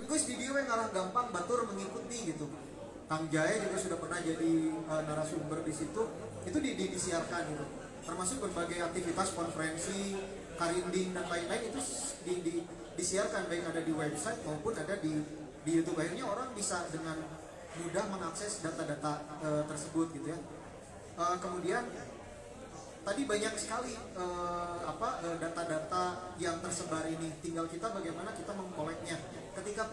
guys video yang ngalah gampang batur mengikuti gitu. Kang Jae juga sudah pernah jadi narasumber di situ. Itu disiarkan gitu. Termasuk berbagai aktivitas konferensi, karinding dan lain-lain itu disiarkan baik ada di website maupun ada di YouTube. Akhirnya orang bisa dengan mudah mengakses data-data tersebut gitu ya. Kemudian tadi banyak sekali data-data yang tersebar ini, tinggal kita bagaimana kita mengkoleknya. Ketika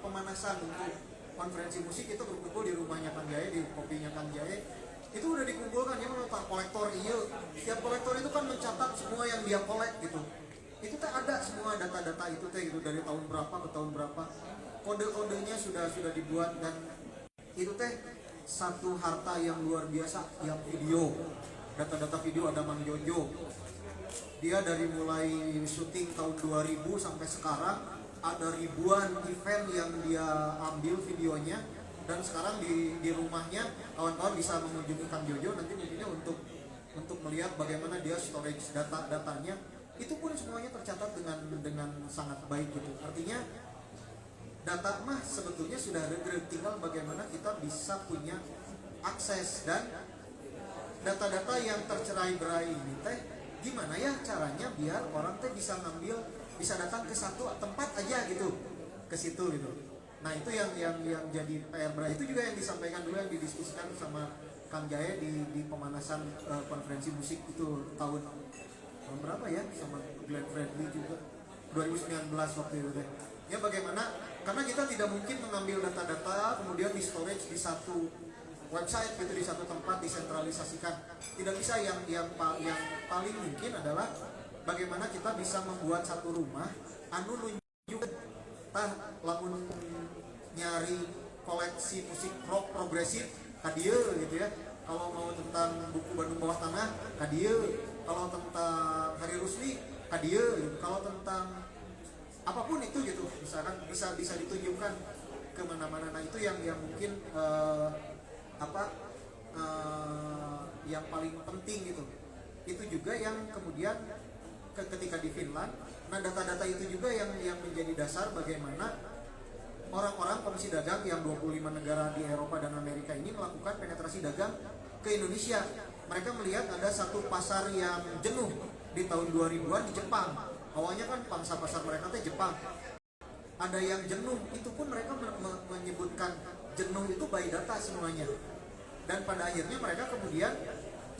pemanasan untuk konferensi musik itu berkumpul di rumahnya Kang Jae, di kopinya Kang Jae, itu udah dikumpulkan ya para kolektor. Iya, setiap kolektor itu kan mencatat semua yang dia kolek gitu. Itu teh ada semua data-data itu teh gitu, dari tahun berapa ke tahun berapa, kode-kodenya sudah dibuat. Dan itu teh satu harta yang luar biasa. Yang video, data-data video ada Mang Jojo, dia dari mulai syuting tahun 2000 sampai sekarang ada ribuan event yang dia ambil videonya. Dan sekarang di rumahnya kawan-kawan bisa mengunjungi Kang Jojo nanti mungkinnya untuk melihat bagaimana dia storage datanya. Itu pun semuanya tercatat dengan sangat baik gitu. Artinya data mah sebetulnya sudah ada, tinggal bagaimana kita bisa punya akses. Dan data-data yang tercerai-berai ini teh gimana ya caranya biar orang teh bisa datang ke satu tempat aja gitu, ke situ gitu. Nah itu yang jadi PR berat. Itu juga yang disampaikan dulu, yang didiskusikan sama Kang Jae di pemanasan konferensi musik itu tahun berapa ya, sama Glenn Fredly juga 2019 waktu itu deh. Ya bagaimana, karena kita tidak mungkin mengambil data-data kemudian di storage di satu website gitu, di satu tempat disentralisasikan. Tidak bisa. Yang paling mungkin adalah bagaimana kita bisa membuat satu rumah anu nunjuk lamun nyari koleksi musik rock progresif kadieu gitu ya. Kalau mau tentang buku Bandung Bawah Tanah kadieu, kalau tentang Hari Rusli kadieu gitu. Kalau tentang apapun itu gitu, misalkan bisa ditunjukkan ke mana-mana. Nah itu yang mungkin yang paling penting gitu. Itu juga yang kemudian ketika di Finland, nah data-data itu juga yang menjadi dasar bagaimana orang-orang Komisi Dagang yang 25 negara di Eropa dan Amerika ini melakukan penetrasi dagang ke Indonesia. Mereka melihat ada satu pasar yang jenuh di tahun 2000-an di Jepang. Awalnya kan pangsa pasar mereka teh Jepang. Ada yang jenuh, itu pun mereka menyebutkan jenuh itu by data semuanya. Dan pada akhirnya mereka kemudian,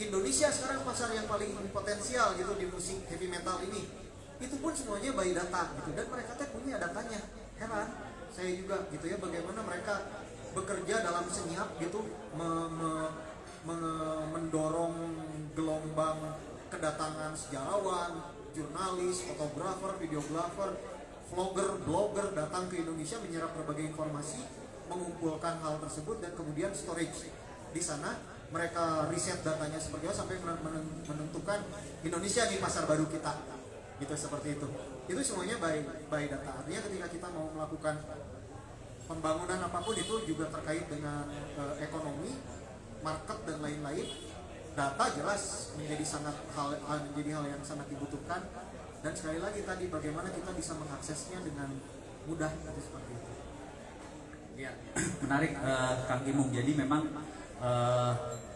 Indonesia sekarang pasar yang paling potensial gitu di musik heavy metal ini. Itu pun semuanya by data gitu. Dan mereka teh punya datanya. Heran saya juga gitu ya, bagaimana mereka bekerja dalam senyap gitu, mendorong gelombang kedatangan sejarawan, jurnalis, fotografer, videografer, vlogger, blogger datang ke Indonesia menyerap berbagai informasi, mengumpulkan hal tersebut dan kemudian storage di sana. Mereka riset datanya seperti apa sampai menentukan Indonesia di pasar baru kita, gitu, seperti itu. Itu semuanya by data. Artinya ketika kita mau melakukan pembangunan apapun itu juga terkait dengan ekonomi, market dan lain-lain, data jelas menjadi hal yang sangat dibutuhkan. Dan sekali lagi tadi bagaimana kita bisa mengaksesnya dengan mudah, seperti itu. Ya, menarik Kang Imung. Jadi memang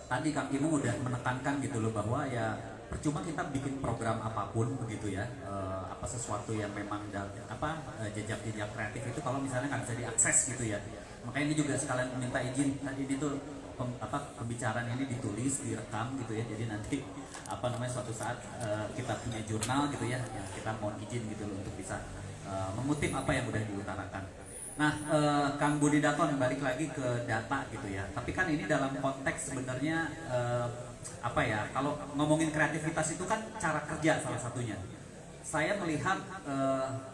tadi Kang Imung udah menekankan gitu loh bahwa ya percuma kita bikin program apapun begitu ya, sesuatu yang memang jejak-jejak kreatif itu kalau misalnya nggak bisa diakses gitu ya. Makanya ini juga sekalian minta izin tadi ini tuh pembicaraan ini ditulis, direkam gitu ya. Jadi nanti suatu saat kita punya jurnal gitu ya, kita mohon izin gitu loh untuk bisa mengutip apa yang udah diutarakan. Nah, Kang Budi Daton, balik lagi ke data gitu ya. Tapi kan ini dalam konteks sebenarnya kalau ngomongin kreativitas itu kan cara kerja salah satunya. Saya melihat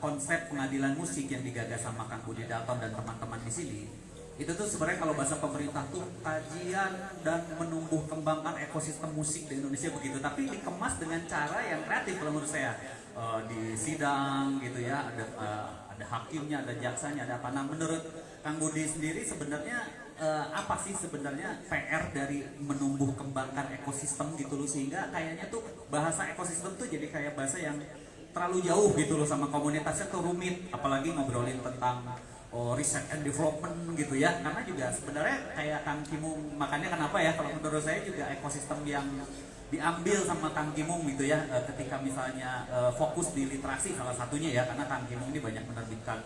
konsep pengadilan musik yang digagas sama Kang Budi Daton dan teman-teman di sini, itu tuh sebenarnya kalau bahasa pemerintah tuh kajian dan menumbuh kembangkan ekosistem musik di Indonesia begitu. Tapi dikemas dengan cara yang kreatif kalau menurut saya. Di sidang gitu ya, ada hakimnya, ada jaksanya, ada apa. Nah, menurut Kang Budi sendiri sebenarnya apa sih sebenarnya PR dari menumbuh kembangkan ekosistem gitu loh, sehingga kayaknya tuh bahasa ekosistem tuh jadi kayak bahasa yang terlalu jauh gitu loh sama komunitasnya tuh rumit, apalagi ngobrolin tentang research and development gitu ya, karena juga sebenarnya kayak Kang Kimung, makanya kenapa ya kalau menurut saya juga ekosistem yang diambil sama Kang Kimung gitu ya, ketika misalnya fokus di literasi salah satunya ya, karena Kang Kimung ini banyak menerbitkan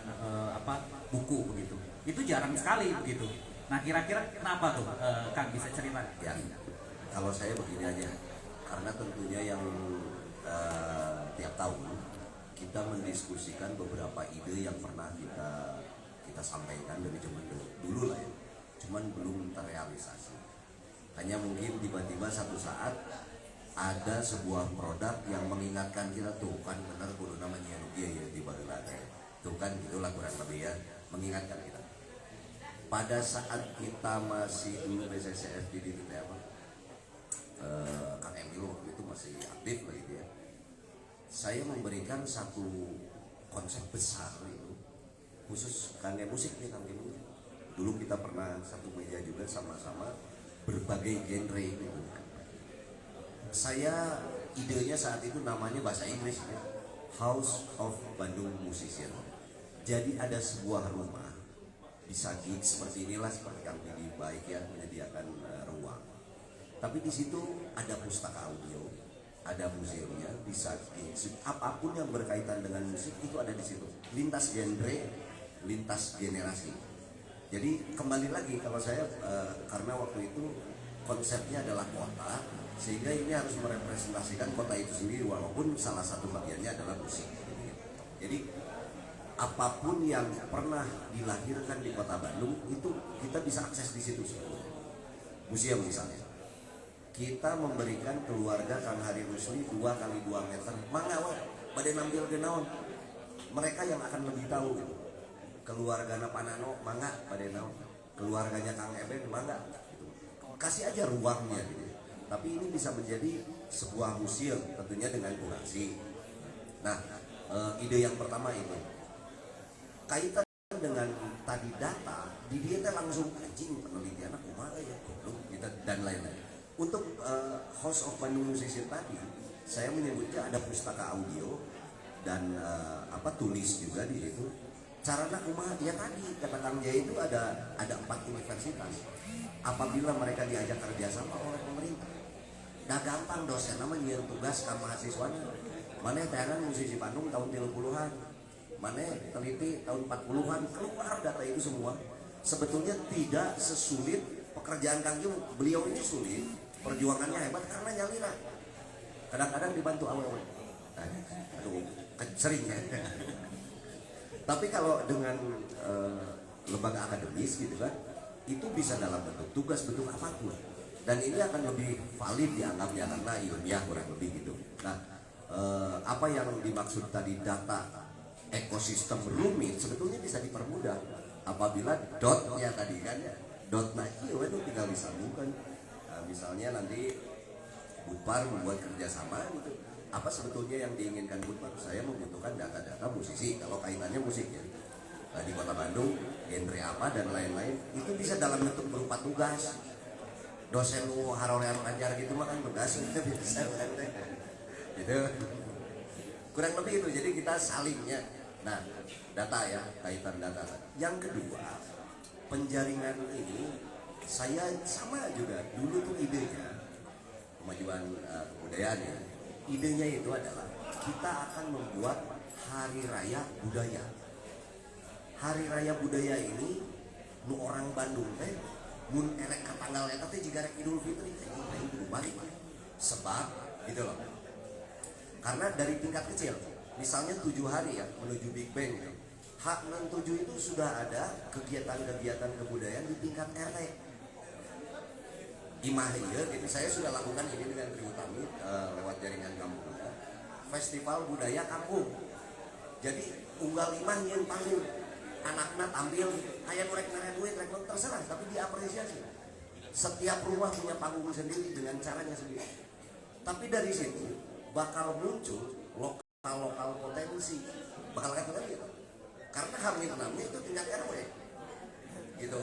buku begitu, itu jarang sekali begitu. Nah kira-kira kenapa tuh Kang, bisa cerita? Ya, kalau saya begini aja, karena tentunya yang tiap tahun kita mendiskusikan beberapa ide yang pernah kita sampaikan dari zaman dulu lah ya, cuman belum terrealisasi. Hanya mungkin tiba-tiba satu saat ada sebuah produk yang mengingatkan kita, tuh kan benar kudu namanya rugi ya di Bagelate, tuh kan gitulah kurang lebih ya, mengingatkan kita. Pada saat kita masih dulu BCCF di apa, Kang Emil waktu itu masih aktif lah gitu ya, saya memberikan satu konsep besar itu khusus karena musik nih Kang Emil. Dulu kita pernah satu meja juga sama-sama berbagai genre gitu. Saya idenya saat itu namanya bahasa Inggris ya, House of Bandung Musician. Jadi ada sebuah rumah bisa gig seperti inilah, seperti Kang Didi baik ya, menyediakan ruang. Tapi di situ ada pustaka audio, ada museumnya, bisa gig, apapun yang berkaitan dengan musik itu ada di situ. Lintas genre, lintas generasi. Jadi kembali lagi kalau saya karena waktu itu konsepnya adalah kota, sehingga ini harus merepresentasikan kota itu sendiri, walaupun salah satu bagiannya adalah musik. Jadi apapun yang pernah dilahirkan di kota Bandung itu kita bisa akses di situ semua. Museum misalnya, kita memberikan keluarga Kang Hari Rusli 2 kali 2 meter, mangga pada nampil ke naon, mereka yang akan lebih tahu gitu. Keluarganya Panano mangga pada naon, keluarganya Kang Eben mangga gitu. Kasih aja ruangnya gitu. Tapi ini bisa menjadi sebuah museum tentunya dengan kurasi. Nah, ide yang pertama itu kaitan dengan tadi data, di dia langsung anjing penelitian aku mana ya gitu, dan lain-lain. Untuk House of Bandung Musician tadi, saya menyebutnya ada pustaka audio dan tulis juga di situ. Caranya kumaha ya tadi kata Kang Jaya itu ada 4 universitas. Apabila mereka diajak kerjasama oleh pemerintah, dah gampang dosen nama nyiar tugas ke mahasiswanya. Mana tenan musisi Bandung tahun 30-an, mana teliti tahun 40-an, keluar data itu semua. Sebetulnya tidak sesulit pekerjaan Kang Jung. Beliau ini sulit, perjuangannya hebat karena nyalira. Kadang-kadang dibantu awal-awal. Aduh, sering ya. Tapi kalau dengan lembaga akademis gitu kan, itu bisa dalam bentuk tugas, bentuk apapun. Dan ini akan lebih valid dianggapnya karena ilmiah kurang lebih gitu. Nah, apa yang dimaksud tadi data ekosistem rumit sebetulnya bisa dipermudah apabila dotnya tadi kan ya, dotnya itu tinggal disambungkan. Nah, misalnya nanti Budpar membuat kerjasama gitu. Apa sebetulnya yang diinginkan Budpar? Saya membutuhkan data-data musisi kalau kaitannya musik ya. Nah, di Kota Bandung genre apa dan lain-lain itu bisa dalam bentuk berupa tugas. Dosen lu harorean ajar gitu mah kan tugas itu bisa gitu. Kurang lebih itu, jadi kita salingnya. Nah, data ya, kaitan data. Yang kedua, penjaringan ini saya sama juga dulu tuh idenya kemajuan kebudayaan ya. Idenya itu adalah kita akan membuat hari raya budaya. Hari raya budaya ini nu orang Bandung teh mun erek ka tanggal eta teh jiga rek Idul Fitri teh kudu balik. Sebab gitu loh. Karena dari tingkat kecil, misalnya 7 hari ya menuju Big Bang gitu. H67 itu sudah ada kegiatan-kegiatan kebudayaan di tingkat RT. Imah ya, jadi saya sudah lakukan ini dengan Triutami lewat jaringan kampung. Festival budaya kampung. Jadi unggal imah yang panggung, anak-anak tampil, ayah mereka duit, rekor terserah, tapi diapresiasi. Setiap rumah punya panggung sendiri dengan caranya sendiri. Tapi dari situ bakal muncul lokal potensi, bakal ketemu gitu. Karena Hamil 6-nya itu tingkat RW, gitu.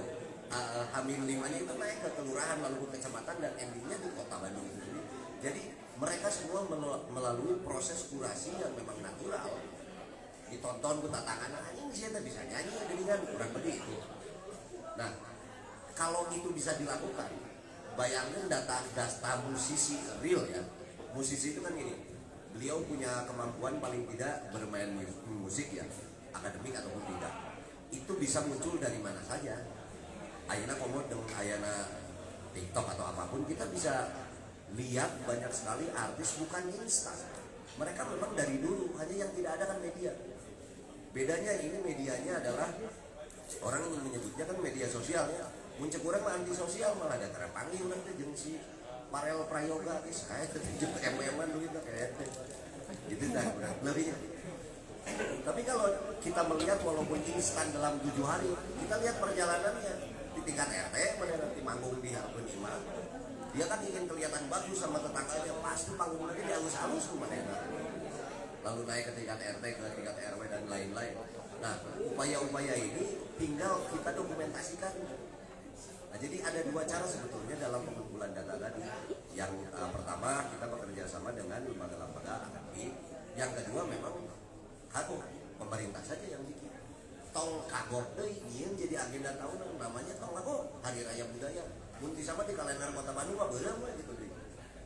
Hamil 5-nya itu naik ke kelurahan lalu ke kecamatan dan endingnya di Kota Bandung sendiri. Jadi mereka semua melalui proses kurasi yang memang natural. Ditonton ku tatangan anjing saya bisa nyanyi dengan kurang begitu. Nah, kalau itu bisa dilakukan, bayangin data musisi real ya. Musisi itu kan gini, beliau punya kemampuan paling tidak bermain musik ya, akademik ataupun tidak. Itu bisa muncul dari mana saja. Ayana komod dengan ayana TikTok atau apapun, kita bisa lihat banyak sekali artis bukan instan. Mereka memang dari dulu, hanya yang tidak ada kan media. Bedanya ini medianya adalah orang yang menyebutnya kan media sosial ya. Muncul kurang anti sosial malah ada terpanggil nanti jengsi Parel Prayoga guys, kayak terjun MM-an dulu itu kayak gitu dah kurang lebihnya. Tapi kalau kita melihat walaupun instan dalam 7 hari, kita lihat perjalanannya di tingkat RT, pada nanti manggung di Harbin Imam, dia kan ingin kelihatan bagus sama tetangganya, pasti panggung lagi dihalus-halus kemana. Lalu naik ke tingkat RT, ke tingkat RW dan lain-lain. Nah, upaya-upaya ini tinggal kita dokumentasikan. Nah, jadi ada 2 cara sebetulnya dalam pengumpulan data tadi. Yang pertama kita bekerja sama dengan lembaga-lembaga akademik. Yang kedua memang kagok, pemerintah saja yang bikin. Tong kagok deh, ini jadi agenda tahunan namanya tong kagok, Hari Raya Budaya. Munti sama di kalender Kota Bandung mah beurang mah gitu deh.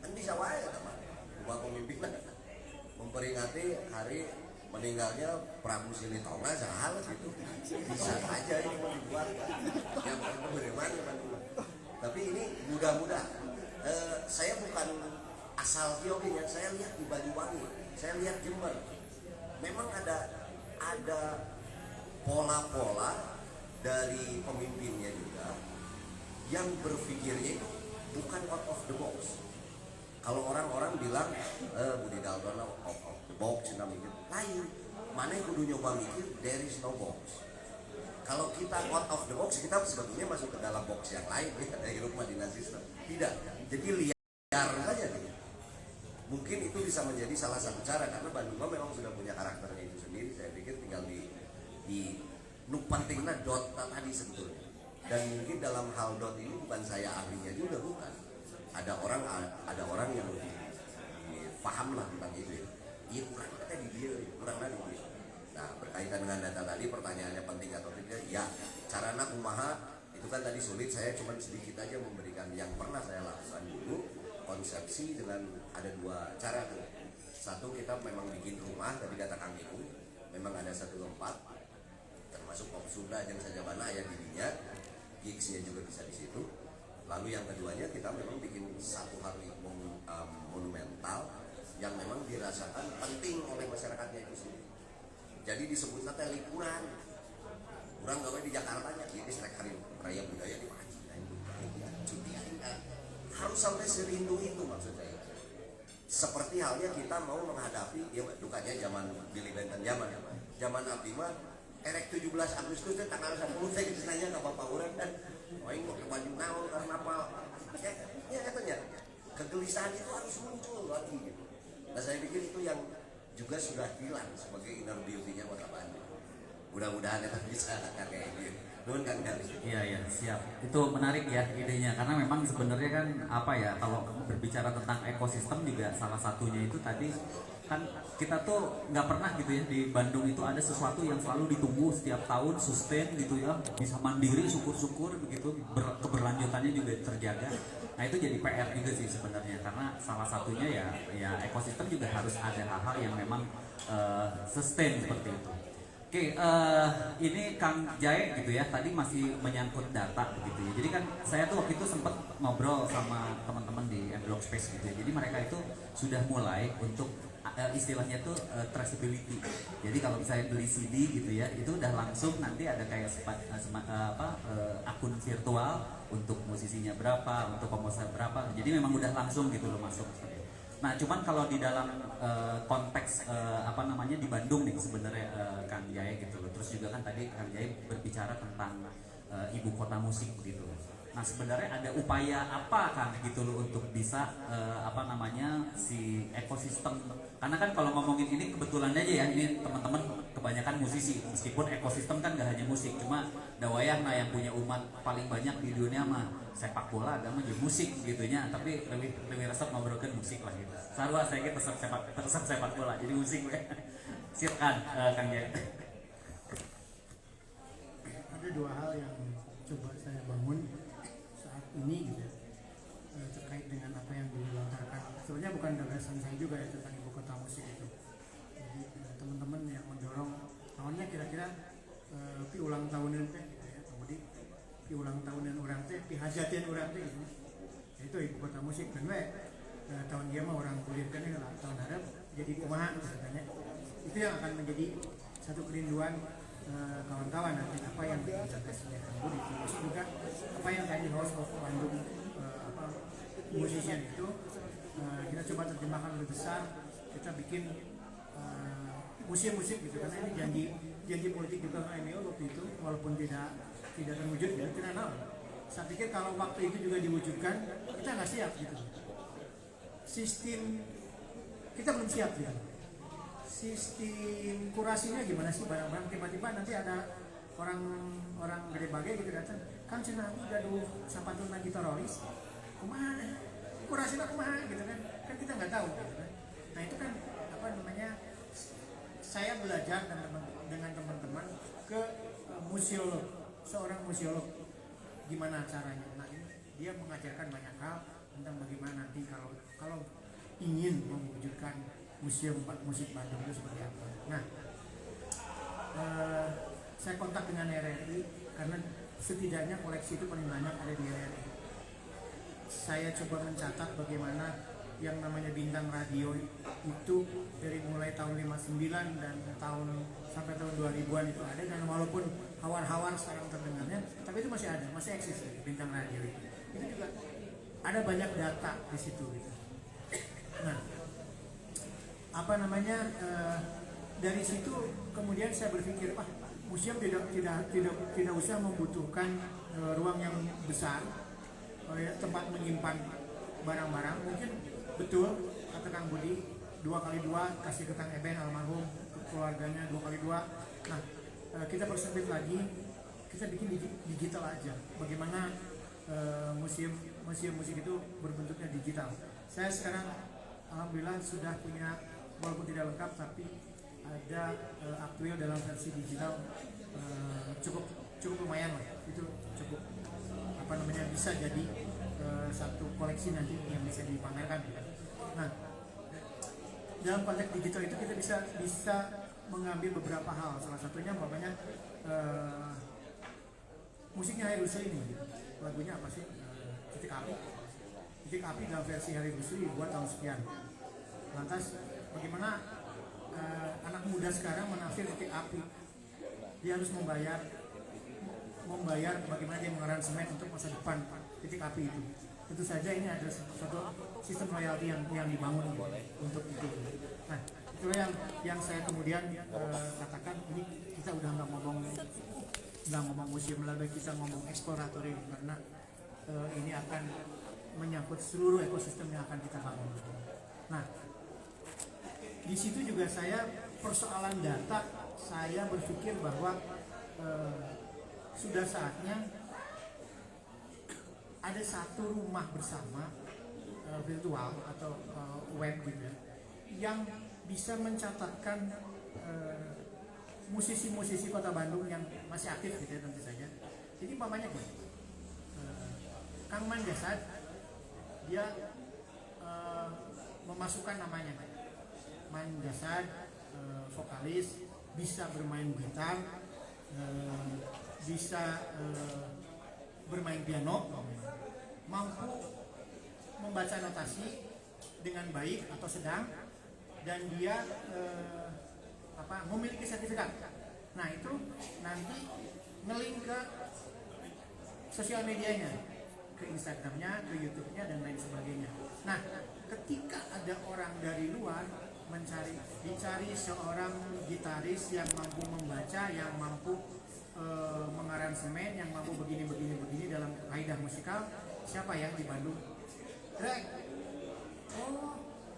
Kan bisa wae teman. Buat pemimpin memperingati hari meninggalnya Prabu Silitonga sahal gitu, bisa aja ini mau dibuat yang bagaimana kan. Tapi ini mudah-mudahan saya bukan asal kiokinya, saya lihat di Banyuwangi, saya lihat Jember, memang ada pola-pola dari pemimpinnya juga yang berpikirnya itu bukan out of the box. Kalau orang-orang bilang Budi Dalton out of the box, mikir lain. Mana yang kudu nyoba mikir, there is no box. Kalau kita out of the box, kita sebetulnya masuk ke dalam box yang lain, ada hirup madinah sistem. Tidak, jadi liar saja gitu. Mungkin itu bisa menjadi salah satu cara, karena Bandung memang sudah punya karakternya itu sendiri. Saya pikir tinggal di pentingnya dot tadi sebetulnya. Dan mungkin dalam hal dot ini bukan saya ahlinya juga, bukan. Ada orang yang lebih paham lah tentang itu. Iya kurang ada di dia, kurang ada di dia. Nah, berkaitan dengan data tadi, pertanyaannya penting atau tidak? Ya, caranya kumaha itu kan tadi sulit. Saya cuma sedikit aja memberikan yang pernah saya lakukan dulu. Konsepsi dengan ada 2 cara tuh. Satu, kita memang bikin rumah, tadi kata Kang Ibu, memang ada 1 tempat, termasuk Pop Sunda yang saja mana yang dirinya, gigsnya juga bisa di situ. Lalu yang keduanya kita memang bikin satu hari monumental yang memang dirasakan penting oleh masyarakatnya itu sendiri. Jadi disebutnya teh liburan. Kurang gawe di Jakarta nya, ini Hari Raya Budaya di mana? Cuti harus sampai serindu itu maksud saya. Seperti halnya kita mau menghadapi ya dukanya zaman Billy Benton zaman Abdi mah erek 17 Agustus tanggal 10 saya nanya ke Bapak urang dan aing mau ke baju naon karena apa? Ya katanya kegelisahan itu harus muncul lagi gitu. Nah, saya pikir itu yang juga sudah hilang sebagai inner beauty-nya Kota Bandung. Mudah-mudahan itu bisa kayak gitu. Nuhun Kang Gali. Iya, siap. Itu menarik ya idenya, karena memang sebenarnya kan apa ya, kalau berbicara tentang ekosistem juga salah satunya itu tadi kan kita tuh nggak pernah gitu ya di Bandung itu ada sesuatu yang selalu ditunggu setiap tahun, sustain gitu ya, bisa mandiri, syukur-syukur begitu, keberlanjutannya juga terjaga. Nah itu jadi PR juga sih sebenarnya, karena salah satunya ya ekosistem juga harus ada hal-hal yang memang sustain seperti itu. Oke, ini Kang Jae gitu ya, tadi masih menyangkut data begitu ya. Jadi kan saya tuh waktu itu sempat ngobrol sama teman-teman di M-Block Space gitu ya. Jadi mereka itu sudah mulai untuk istilahnya tuh traceability. Jadi kalau misalnya beli CD gitu ya, itu udah langsung nanti ada kayak akun virtual untuk musisinya berapa, untuk komposer berapa. Jadi memang udah langsung gitu loh masuk. Nah, cuman kalau di dalam konteks di Bandung nih sebenarnya Kang Jaya gitu loh. Terus juga kan tadi Kang Jaya berbicara tentang ibu kota musik begitu. Nah, sebenarnya ada upaya apa Kang gitu loh untuk bisa si ekosistem. Karena kan kalau ngomongin ini kebetulan aja ya, ini teman-teman kebanyakan musisi. Meskipun ekosistem kan gak hanya musik, cuma dawayah yang punya umat paling banyak di dunia mah sepak bola agama juga musik gitunya, tapi lebih resep ngobrolkan musik lah gitu. Sarua saya gitu resep sepak bola jadi musik we. Silakan Kang Jaya. Ada dua hal yang coba saya bangun saat ini gitu ya, terkait dengan apa yang dilontarkan. Sebenarnya bukan gagasan saya juga ya tentang ibu kota musik itu. Jadi teman-teman yang mendorong tahunnya kira-kira pi ulang tahunan teh gitu ya, kemudian pi ulang tahunan orang teh, pi hajatan orang teh gitu. Itu ibu kota musik kan we tahun dia mah orang kuliah kan lah tahun harap jadi kumaha gitu katanya. Itu yang akan menjadi satu kerinduan kawan-kawan nanti apa yang dicatatnya Budi, termasuk juga apa yang tadi House of Bandung musician itu kita coba terjemahkan lebih besar, kita bikin museum musik gitu, karena ini janji politik juga Kang Emil waktu itu, walaupun tidak terwujud ya, tidak tahu. Saya pikir kalau waktu itu juga diwujudkan kita nggak siap gitu, sistem kita belum siap gitu. Sistem kurasinya gimana sih, barang-barang tiba-tiba nanti ada orang gede bagai gitu datang, kan cina aku gaduh sapatun lagi teroris, kemana kurasinya kemana gitu kan kita nggak tahu gitu kan. Nah itu kan apa namanya, saya belajar dengan teman-teman ke museolog, seorang museolog, gimana caranya. Nah ini dia mengajarkan banyak hal tentang bagaimana nanti kalau ingin mewujudkan museum musik Bandung itu seperti apa. Nah, saya kontak dengan RRI karena setidaknya koleksi itu paling banyak ada di RRI. Saya coba mencatat bagaimana yang namanya bintang radio itu dari mulai tahun 59 dan sampai tahun 2000-an itu ada, dan walaupun hawar-hawar sekarang terdengarnya, tapi itu masih ada, masih eksis ya, bintang radio itu. Itu juga ada banyak data di situ gitu. Nah, apa namanya, dari situ kemudian saya berpikir, museum tidak usah membutuhkan ruang yang besar, tempat menyimpan barang-barang. Mungkin betul kata Kang Budi, 2x2 kasih ke Kang Eben almarhum, ke keluarganya 2x2. Nah, kita persempit lagi, kita bikin digital aja. Bagaimana museum musik itu berbentuknya digital. Saya sekarang alhamdulillah sudah punya, walaupun tidak lengkap tapi ada aktual dalam versi digital, cukup lumayan lah, itu cukup apa namanya, bisa jadi satu koleksi nanti yang bisa dipamerkan. Nah, dalam konteks digital itu kita bisa mengambil beberapa hal, salah satunya umpamanya musiknya Hari Rusli ini, lagunya apa sih, Titik Api dalam versi Hari Rusli buat tahun sekian. Lantas bagaimana anak muda sekarang menafsir Titik Api, dia harus membayar bagaimana dia mengaransemen untuk masa depan Titik Api itu. Tentu saja ini ada suatu sistem royalti yang dibangun untuk itu. Nah, itulah yang saya kemudian katakan, ini kita udah nggak ngomong museum lagi, kita ngomong eksploratorium, karena ini akan menyangkut seluruh ekosistem yang akan kita bangun. Nah, di situ juga saya persoalan data, saya berpikir bahwa sudah saatnya ada satu rumah bersama virtual atau web gitu ya, yang bisa mencatatkan musisi-musisi Kota Bandung yang masih aktif gitu ya, tentu saja. Jadi umpamanya gini, Kang Man Jasad dia memasukkan namanya, Man Jasad, vokalis, bisa bermain gitar, bisa bermain piano, mampu membaca notasi dengan baik atau sedang, dan dia memiliki sertifikat. Nah itu nanti nge-link ke sosial medianya, ke Instagramnya, ke YouTube-nya, dan lain sebagainya. Nah, ketika ada orang dari luar dicari seorang gitaris yang mampu membaca, yang mampu mengaransemen, yang mampu begini dalam kaidah musikal, siapa yang di Bandung?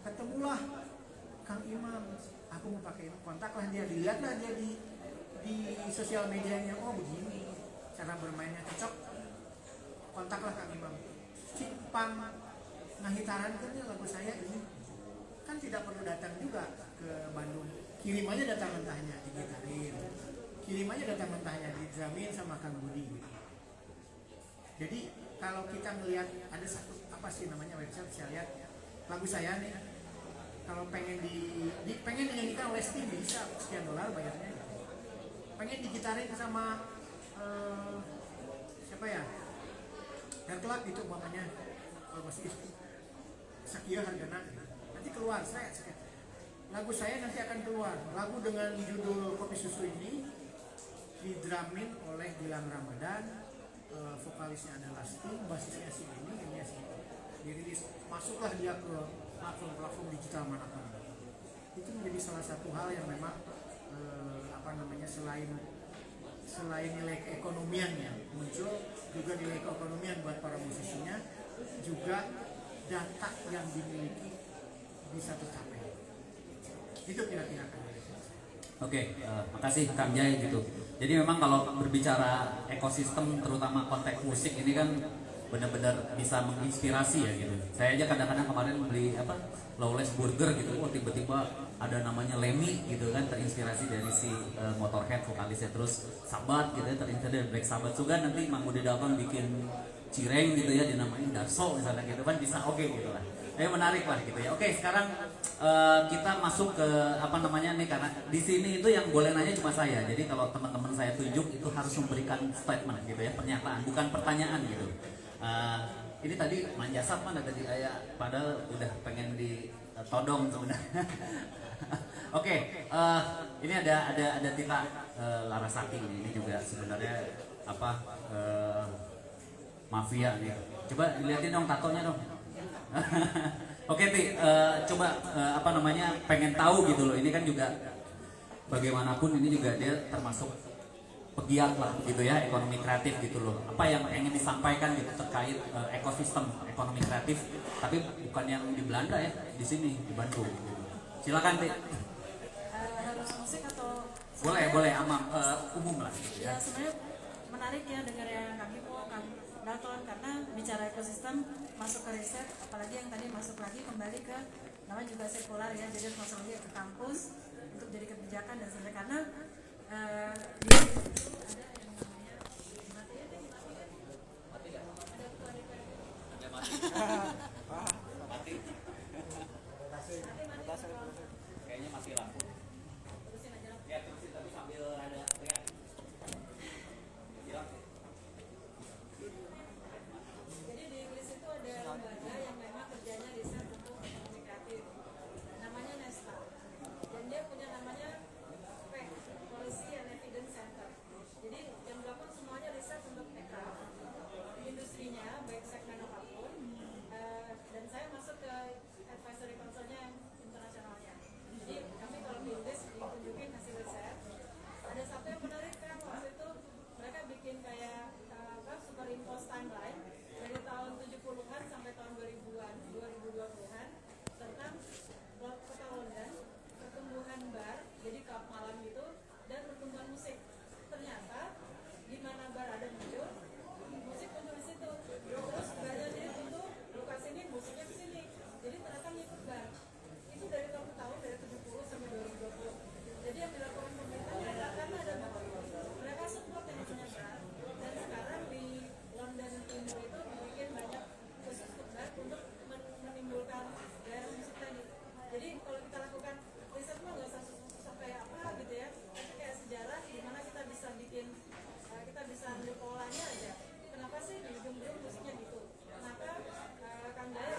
Ketemulah Kang Imam, aku mau pakai, kontaklah dia, dilihatlah dia di sosial medianya, begini cara bermainnya cocok. kontaklah Kang Imam. Cipang Ngahitaran kan lagu saya ini kan tidak perlu datang juga ke Bandung, kirim aja datang mentahnya digitarin, kirim aja datang mentahnya didramin sama Kang Budi gitu. Jadi kalau kita melihat ada satu apa sih namanya website, saya lihat lagu saya nih, kalau pengen pengen dinyanyikan oleh Sting bisa sekian dolar bayarnya, pengen digitarin sama siapa ya, dan kelak gitu umpamanya kalau masih sekian harganya nanti keluar lagu saya nanti akan keluar, lagu dengan judul Kopi Susu ini didramin oleh Gilang Ramadan, vokalisnya adalah Sting, basisnya si ini si dirilis, masuklah dia ke platform digital manapun. Itu menjadi salah satu hal yang memang selain nilai keekonomian ya muncul, juga nilai keekonomian buat para musisinya, juga data yang dimiliki bisa tercapai. Itu kira-kira kan. Oke, makasih Kang Jai gitu. Jadi memang kalau berbicara ekosistem terutama konteks musik ini kan benar-benar bisa menginspirasi ya gitu. Saya aja kadang-kadang kemarin beli Lawless Burger gitu, tiba-tiba ada namanya Lemmy gitu kan, terinspirasi dari si Motorhead vokalisnya, terus Sabat gitu ya, terinspirasi dari Black Sabbath juga. Nanti Mang Budi Dalton bikin cireng gitu ya, dinamain Darso misalnya gitu kan, bisa oke gitu lah. Menarik lah gitu ya. Oke, sekarang kita masuk ke nih, karena di sini itu yang boleh nanya cuma saya. Jadi kalau teman-teman saya tunjuk itu harus memberikan statement gitu ya, pernyataan, bukan pertanyaan gitu. Ini tadi manjasap mana tadi padahal udah pengen ditodong sebenarnya. Oke, ini ada Tita Larasati ini juga sebenarnya mafia nih. Coba dilihatin dong tatonya dong. Oke, Ti, coba pengen tahu gitu loh. Ini kan juga bagaimanapun ini juga dia termasuk pegiat lah gitu ya, ekonomi kreatif gitu loh. Apa yang ingin disampaikan gitu terkait ekosistem ekonomi kreatif, tapi bukan yang di Belanda ya, di sini di Bandung. Gitu. Silakan, Ti. Harus musik atau boleh umum lah gitu ya. Ya sebenarnya menarik ya dengar yang Kang Imo, Kang Dalton, karena bicara ekosistem masuk ke riset, apalagi yang tadi masuk lagi kembali ke namanya juga sekular ya, jadi masuk lagi ke kampus untuk jadi kebijakan dan sebagainya, karena dia Kayaknya mati lampu. Ya, terusin tapi sambil ada teriak. Jadi di Inggris itu ada lembaga yang memang kerjanya riset untuk ekonomi kreatif, namanya Nesta, dan dia punya namanya PEC, Policy and Evidence Center. Jadi yang dilakukan semuanya riset untuk aircraft, industrinya baik segmen apapun, dan saya masuk ke advisory councilnya yang internasionalnya. Jadi kami kalau di Inggris ditunjukin hasil riset, ada satu yang menarik kan waktu itu mereka bikin kayak superimpose timeline dari tahun 70-an sampai tahun 2000-an, 2020-an tentang kota London, pertumbuhan bar, jadi klub malam gitu, dan pertumbuhan musik. Ternyata di mana bar ada muncul, musik muncul di situ. Terus barnya jadi tumbuh, luka sini, musiknya ke sini. Jadi ternyata ngikut bar. Itu dari tahun-tahun dari 70 sampai 2020. Jadi yang dilakukan pemerintah karena ada bar, mereka support yang namanya bar. Dan sekarang di London Timur itu bikin banyak khusus bar untuk menimbulkan daerah musik tadi. Jadi kalau kita lakukan riset mah nggak usah susah kayak apa gitu ya, tapi kayak sejarah gimana kita bisa bikin, kita bisa ambil polanya aja. Kenapa sih di ujung-ujung musiknya gitu? Kenapa Kang Jaya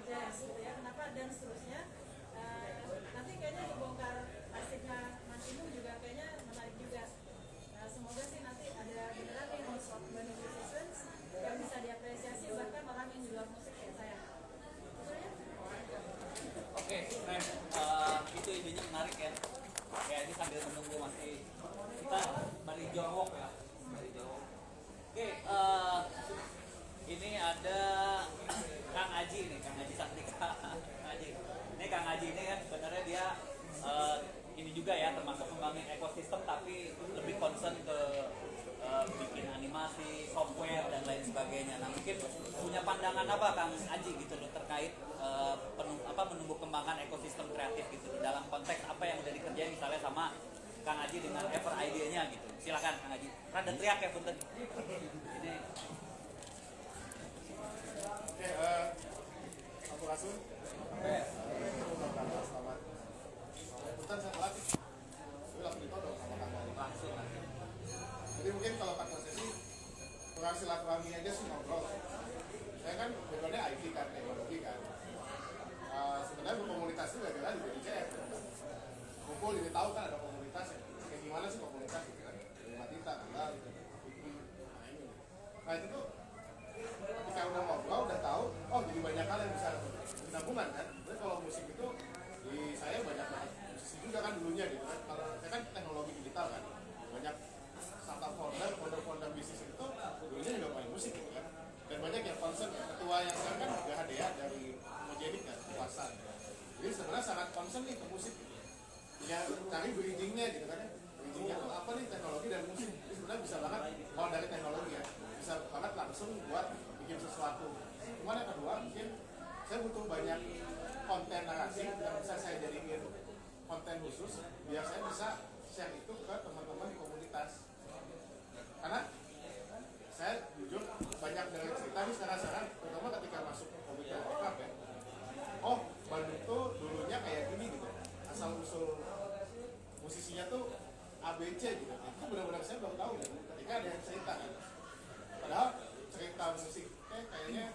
jazz gitu ya? Kenapa dan seterusnya? Nanti kayaknya dibongkar asiknya Mas Inu juga kayaknya menarik juga. Semoga sih nanti ada beneran nih host of Bandung Musicians yang bisa diapresiasi bahkan orang yang di luar musik kayak saya. Betul ya? Oke, itu idenya menarik ya. Ya, ini sambil menunggu masih kita balik jongkok ya. Oke, ini ada Kang Aji nih, Kang Aji Satrika. Kang Aji. Ini Kang Aji ini kan sebenarnya dia ini juga ya termasuk kembangin ekosistem tapi lebih concern ke bikin sama si software dan lain sebagainya. Nah mungkin punya pandangan apa Kang Aji gitu loh terkait menumbuh kembangkan ekosistem kreatif gitu dalam konteks apa yang udah dikerjain misalnya sama Kang Aji dengan Ever Idea-nya gitu. Silakan Kang Aji. Rada teriak ya punten. Ini Oke, aku langsung. Selamat. Punten saya pelatih. Saya langsung ditodong sama Kang Ari. langsung lah. Jadi mungkin kalau kata saya sih kurang silaturahmi aja sih ngobrol. Saya kan backgroundnya IT kan, teknologi kan. Sebenarnya berkomunitas itu gara-gara di BNCF. Kumpul jadi tahu kan ada komunitas ya. Kayak gimana sih komunitas gitu kan? Lima Tita, kenal gitu. Nah ini. Nah itu tuh ketika udah ngobrol, udah tahu, oh jadi banyak hal yang bisa gabungan kan. Jadi kalau musik itu di saya banyak musisi juga kan dulunya gitu kan. Kalau saya kan teknologi digital kan, banyak startup founder bisnis itu dulunya juga main musik gitu kan. Dan banyak yang concern ya. Ketua yang sekarang kan juga HDA dari Mojenik kan, Pasan. Jadi sebenarnya sangat concern nih ke musik gitu. Ya cari bridgingnya gitu kan ya. Bridgingnya tuh apa nih teknologi dan musik. Jadi sebenarnya bisa banget kalau dari teknologi ya, bisa banget langsung buat bikin sesuatu. Cuman yang kedua mungkin saya butuh banyak konten narasi yang bisa saya jadiin konten khusus biar saya bisa share itu ke teman-teman di komunitas. Karena saya jujur banyak dari cerita nih sekarang terutama ketika masuk komunitas club ya. Oh, Bandung tuh dulunya kayak gini gitu. Asal usul musisinya tuh ABC gitu. Itu benar-benar saya belum tahu gitu. Ketika ada yang cerita kan. Padahal cerita musiknya kayaknya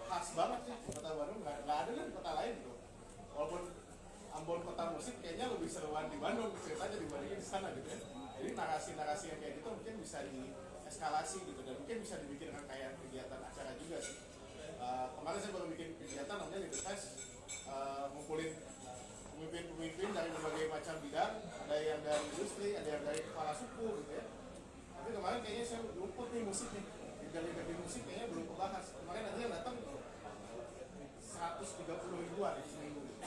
khas banget sih di kota Bandung, nggak ada kan di kota lain gitu. Walaupun Ambon kota musik kayaknya lebih seruan di Bandung ceritanya dibandingin di sana gitu ya. Jadi narasi-narasi yang kayak gitu mungkin bisa dieskalasi gitu dan mungkin bisa dibikin rangkaian kegiatan acara juga sih. Kemarin saya baru bikin kegiatan namanya Little Fest, ngumpulin pemimpin-pemimpin dari berbagai macam bidang, ada yang dari industri, ada yang dari kepala suku gitu ya. Tapi kemarin kayaknya saya luput nih musik nih, di musik kayaknya belum kebahas. Kemarin aja yang datang 130 ribuan di seminggu gitu.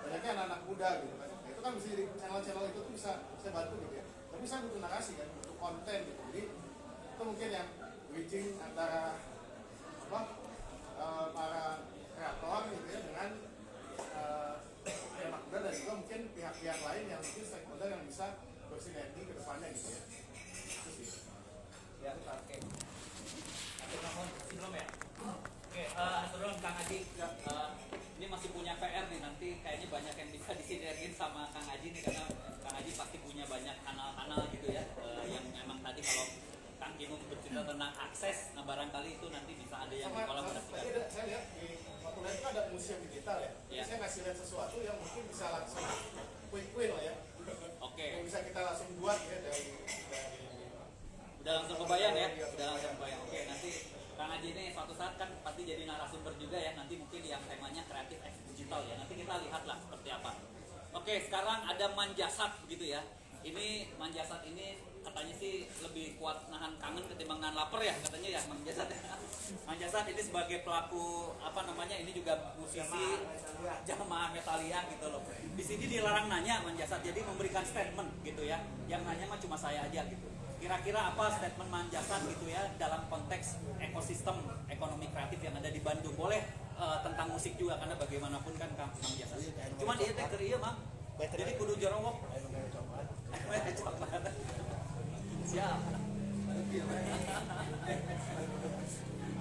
Banyaknya anak-anak muda gitu kan. Nah, itu kan bisa jadi channel-channel itu tuh bisa saya bantu gitu ya. Tapi saya butuh narasi kan, butuh konten gitu. Jadi itu mungkin yang bridging antara para kreator gitu ya dengan anak muda dan juga mungkin pihak-pihak lain yang mungkin stakeholder yang bisa bersinergi ke depannya gitu ya. Itu sih. Ya, oke. Atur nuhun, belum ya? Oke, atur nuhun Kang Aji. Ini masih punya PR nih, nanti kayaknya banyak yang bisa disinergin sama Kang Aji nih karena Kang Aji pasti punya banyak kanal-kanal gitu ya, yang memang tadi kalau Kang Kimung bercerita tentang akses, nah barangkali itu nanti bisa ada yang dikolaborasikan. Tadi saya lihat di Natuna itu ada museum digital ya. Jadi saya ngasih lihat sesuatu yang mungkin bisa langsung quick win lah ya. Oke. Yang bisa kita langsung buat ya dari Udah langsung kebayang ya? Udah langsung kebayang. Oke, nanti Kang Aji ini suatu saat kan pasti jadi narasumber juga ya. Nanti mungkin yang temanya kreatif X digital ya. Nanti kita lihatlah seperti apa. Oke, sekarang ada Manjasat begitu ya. Ini Manjasat ini katanya sih lebih kuat nahan kangen ketimbang nahan lapar ya katanya ya Manjasat. Manjasat ini sebagai pelaku apa namanya ini juga musisi jamaah Metalia gitu loh. Di sini dilarang nanya Manjasat, jadi memberikan statement gitu ya. Yang nanya mah cuma saya aja gitu. Kira-kira apa statement Manjasat gitu ya dalam konteks ekosistem ekonomi kreatif yang ada di Bandung? Boleh tentang musik juga karena bagaimanapun kan Kang Manjasat. Cuma dia teh keur ieu mah. Jadi kudu jorowok. Coklat. Siap.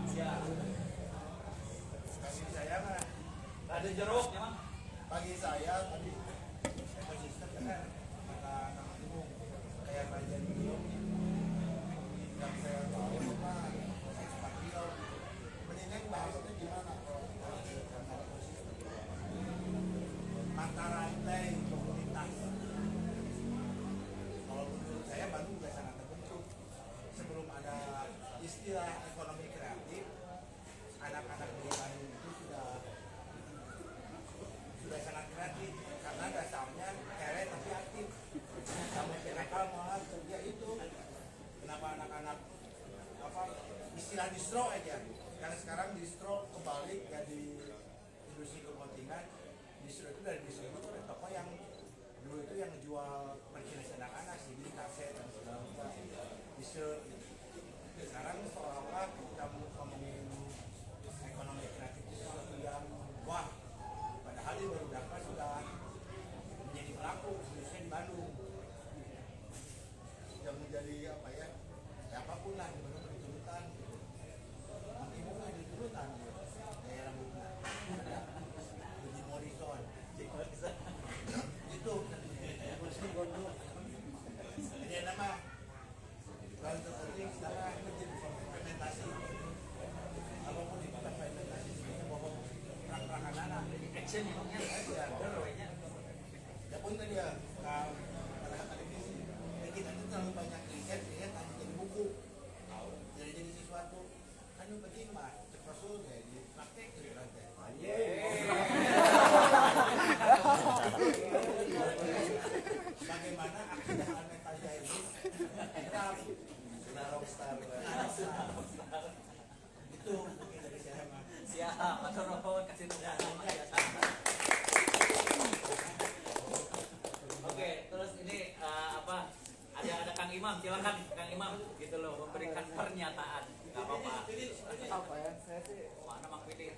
Siap. bagi saya mah Ada jeruknya mah. bagi saya tadi ekosistem kan kata nama ibu kayak bagian beliau yang saya tahu mah ekspatio mendingan bahasanya gimana karena mata rantai komunitas. Kalau menurut saya Bandung sudah sangat terbentuk sebelum ada istilah ekonomi kreatif. Anak-anak di Bandung itu sudah sangat kreatif karena dasarnya kere tapi aktif. Sampai nakal malah kerja itu. Kenapa anak-anak apa istilah distro aja? Karena sekarang distro kebalik jadi industri kepentingan. Distro itu dari distributor oleh toko yang dulu itu yang jual merchandise anak-anak, CD, kaset dan segala macam. jadi apa ya, ya apapun lah di mana tuntutan nanti mau ada tuntutan kayak rambutnya ada Jim Morrison itu kursi gondok ini nama kalau terpenting sekarang implementasi apapun itu kan implementasi sebenarnya bahwa perang-perangan anak Action emangnya ya ya pun tadi ya pada televisi kita itu terlalu banyak riset hanya jadi buku jadi sesuatu kan yang penting mah cepat ya di praktek gitu praktek bagaimana akidah Aneta Jairi rockstar itu mungkin dari saya mah siap atau robot kasih tugas. Oke, terus ini apa? Ada Kang Imam, silakan Kang Imam gitu loh memberikan pernyataan. Enggak apa-apa. Apa ya, saya sih Mana Mang Pilih.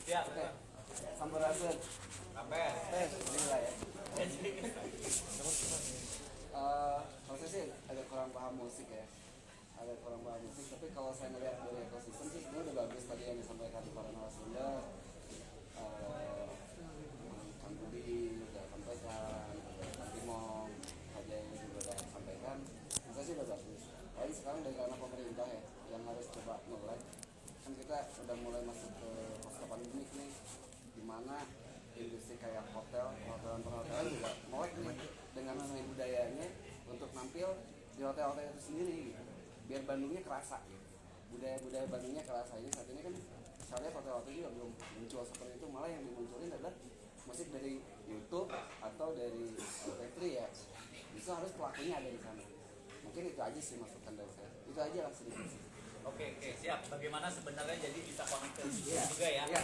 Siap. Sampurasun. Sampai. Inilah ya. Kalau saya sih agak kurang paham musik ya, agak kurang paham musik. Tapi kalau saya melihat dari ekosistem sih sebenarnya udah bagus tadi yang disampaikan para narasumber. Kang Budi udah sampaikan, Kang Timong, Kak Jaya juga udah sampaikan. Saya sih udah bagus. Tapi sekarang dari ranah pemerintah ya, yang harus coba mulai. Kan kita udah mulai masuk ke pasca pandemik nih, dimana industri kayak perhotelan juga melek nih dengan seni budayanya untuk nampil di hotel-hotel itu sendiri gitu. Biar Bandungnya kerasa gitu. Budaya Bandungnya kerasa. Ini saat ini kan misalnya hotel-hotel juga belum muncul seperti itu, malah yang dimunculin adalah musik dari YouTube atau dari MP3 ya. Bisa harus pelakunya ada di sana. Mungkin itu aja sih masukan dari saya. Itu aja lah sedikit. Oke, siap. Bagaimana sebenarnya jadi bisa connect juga ya? Iya.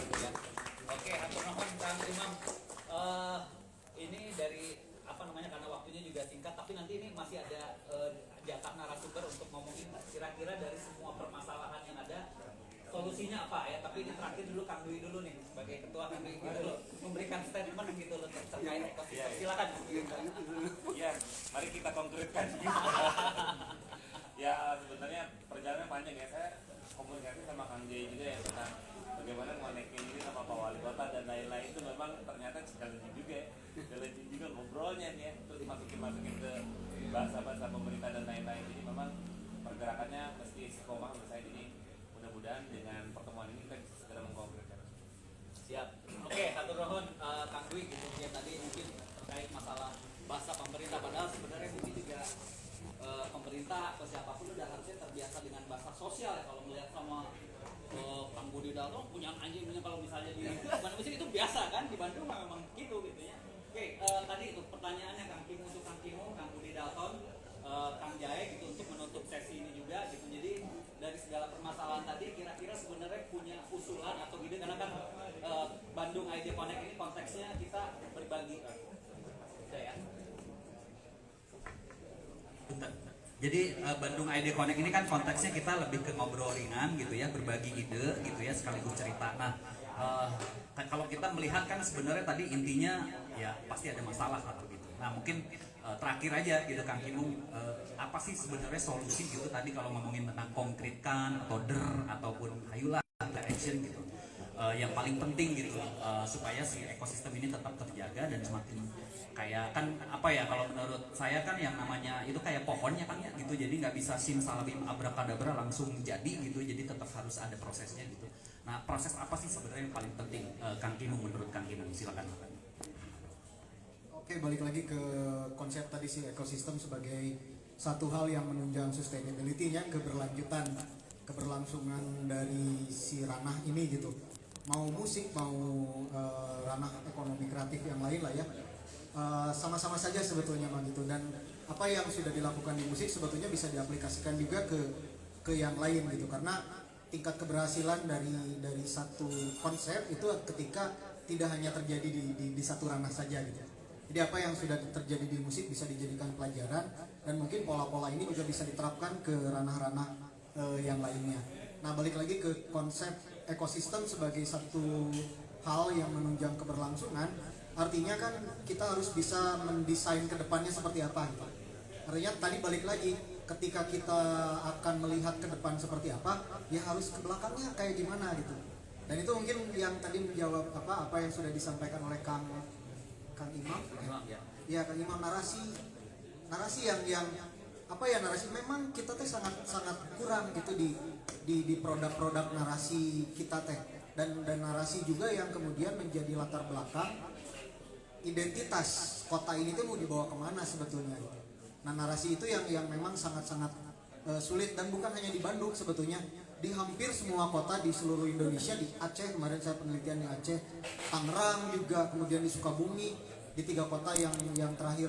Oke, atur nuhun Kang Imam. Ini dari apa namanya karena waktunya juga singkat, tapi nanti ini masih ada jatah narasumber untuk ngomongin kira-kira dari semua permasalahan yang ada solusinya apa ya. Tapi ini terakhir dulu Kang Dwi dulu nih sebagai ketua Kang Dwi gitu loh, memberikan statement gitu loh terkait ekosistem. Silakan. Ya, mari kita konkretkan. Ya sebenarnya perjalanan panjang ya. Saya komunikasi sama Kang Jay juga ya tentang bagaimana ngonekin ini sama Pak Wali Kota dan lain-lain itu memang ternyata challenging juga ya. Challenging juga ngobrolnya nih ya. Terus masukin ke bahasa-bahasa pemerintah dan lain-lain. Jadi memang pergerakannya mesti istiqomah menurut saya. Jadi mudah-mudahan dengan pertemuan ini kita bisa segera mengkonkretkan. Siap. Oke, satu nuhun Kang Dwi gitu ya tadi mungkin terkait masalah bahasa pemerintah, padahal sebenarnya mungkin juga pemerintah atau siapapun udah harusnya terbiasa dengan bahasa sosial ya. Kalau melihat sama Kang Budi Dalton punya anjing punya, kalau misalnya di Bandung itu biasa kan, di Bandung memang gitu ya. Oke, tadi itu pertanyaannya Kang Kimo untuk Kang Kimo, Kang Budi Dalton, Kang Jae gitu untuk menutup sesi ini juga gitu. Jadi dari segala permasalahan tadi kira-kira sebenarnya punya usulan atau ide, karena kan Bandung ID Connect ini konteksnya kita berbagi. Udah ya. Jadi Bandung ID Connect ini kan konteksnya kita lebih ke ngobrol ringan gitu ya, berbagi ide gitu ya, sekaligus cerita. Nah, kalau kita melihat kan sebenarnya tadi intinya ya pasti ada masalah atau gitu. Nah mungkin terakhir aja gitu Kang Kimung, apa sih sebenarnya solusi gitu tadi kalau ngomongin tentang konkretkan atau ataupun hayulah ada action gitu. Yang paling penting gitu supaya si ekosistem ini tetap terjaga dan semakin kayak kan apa ya, kalau menurut saya kan yang namanya itu kayak pohonnya kan ya gitu, jadi nggak bisa simsalabim abrakadabra langsung jadi gitu, jadi tetap harus ada prosesnya gitu. Nah proses apa sih sebenarnya yang paling penting Kang Kimung menurut Kang Kimung, silakan. Oke, balik lagi ke konsep tadi sih, ekosistem sebagai satu hal yang menunjang sustainability-nya, keberlangsungan dari si ranah ini gitu. Mau musik, mau ranah ekonomi kreatif yang lain lah ya. Sama-sama saja sebetulnya Bang gitu, dan apa yang sudah dilakukan di musik sebetulnya bisa diaplikasikan juga ke yang lain gitu, karena tingkat keberhasilan dari satu konsep itu ketika tidak hanya terjadi di satu ranah saja gitu. Jadi apa yang sudah terjadi di musik bisa dijadikan pelajaran, dan mungkin pola-pola ini juga bisa diterapkan ke ranah-ranah yang lainnya. Nah balik lagi ke konsep ekosistem sebagai satu hal yang menunjang keberlangsungan. Artinya kan kita harus bisa mendesain ke depannya seperti apa gitu. Artinya tadi balik lagi, ketika kita akan melihat ke depan seperti apa, ya harus ke belakangnya kayak gimana gitu. Dan itu mungkin yang tadi menjawab apa yang sudah disampaikan oleh Kang Imam. Ya Kang Imam, narasi yang apa ya, narasi memang kita teh sangat kurang gitu di produk-produk narasi kita teh, dan narasi juga yang kemudian menjadi latar belakang identitas kota ini tuh mau dibawa kemana sebetulnya. Nah narasi itu yang memang sangat sulit, dan bukan hanya di Bandung sebetulnya, di hampir semua kota di seluruh Indonesia. Di Aceh kemarin saya penelitian di Aceh, Tangerang juga, kemudian di Sukabumi, di 3 kota yang terakhir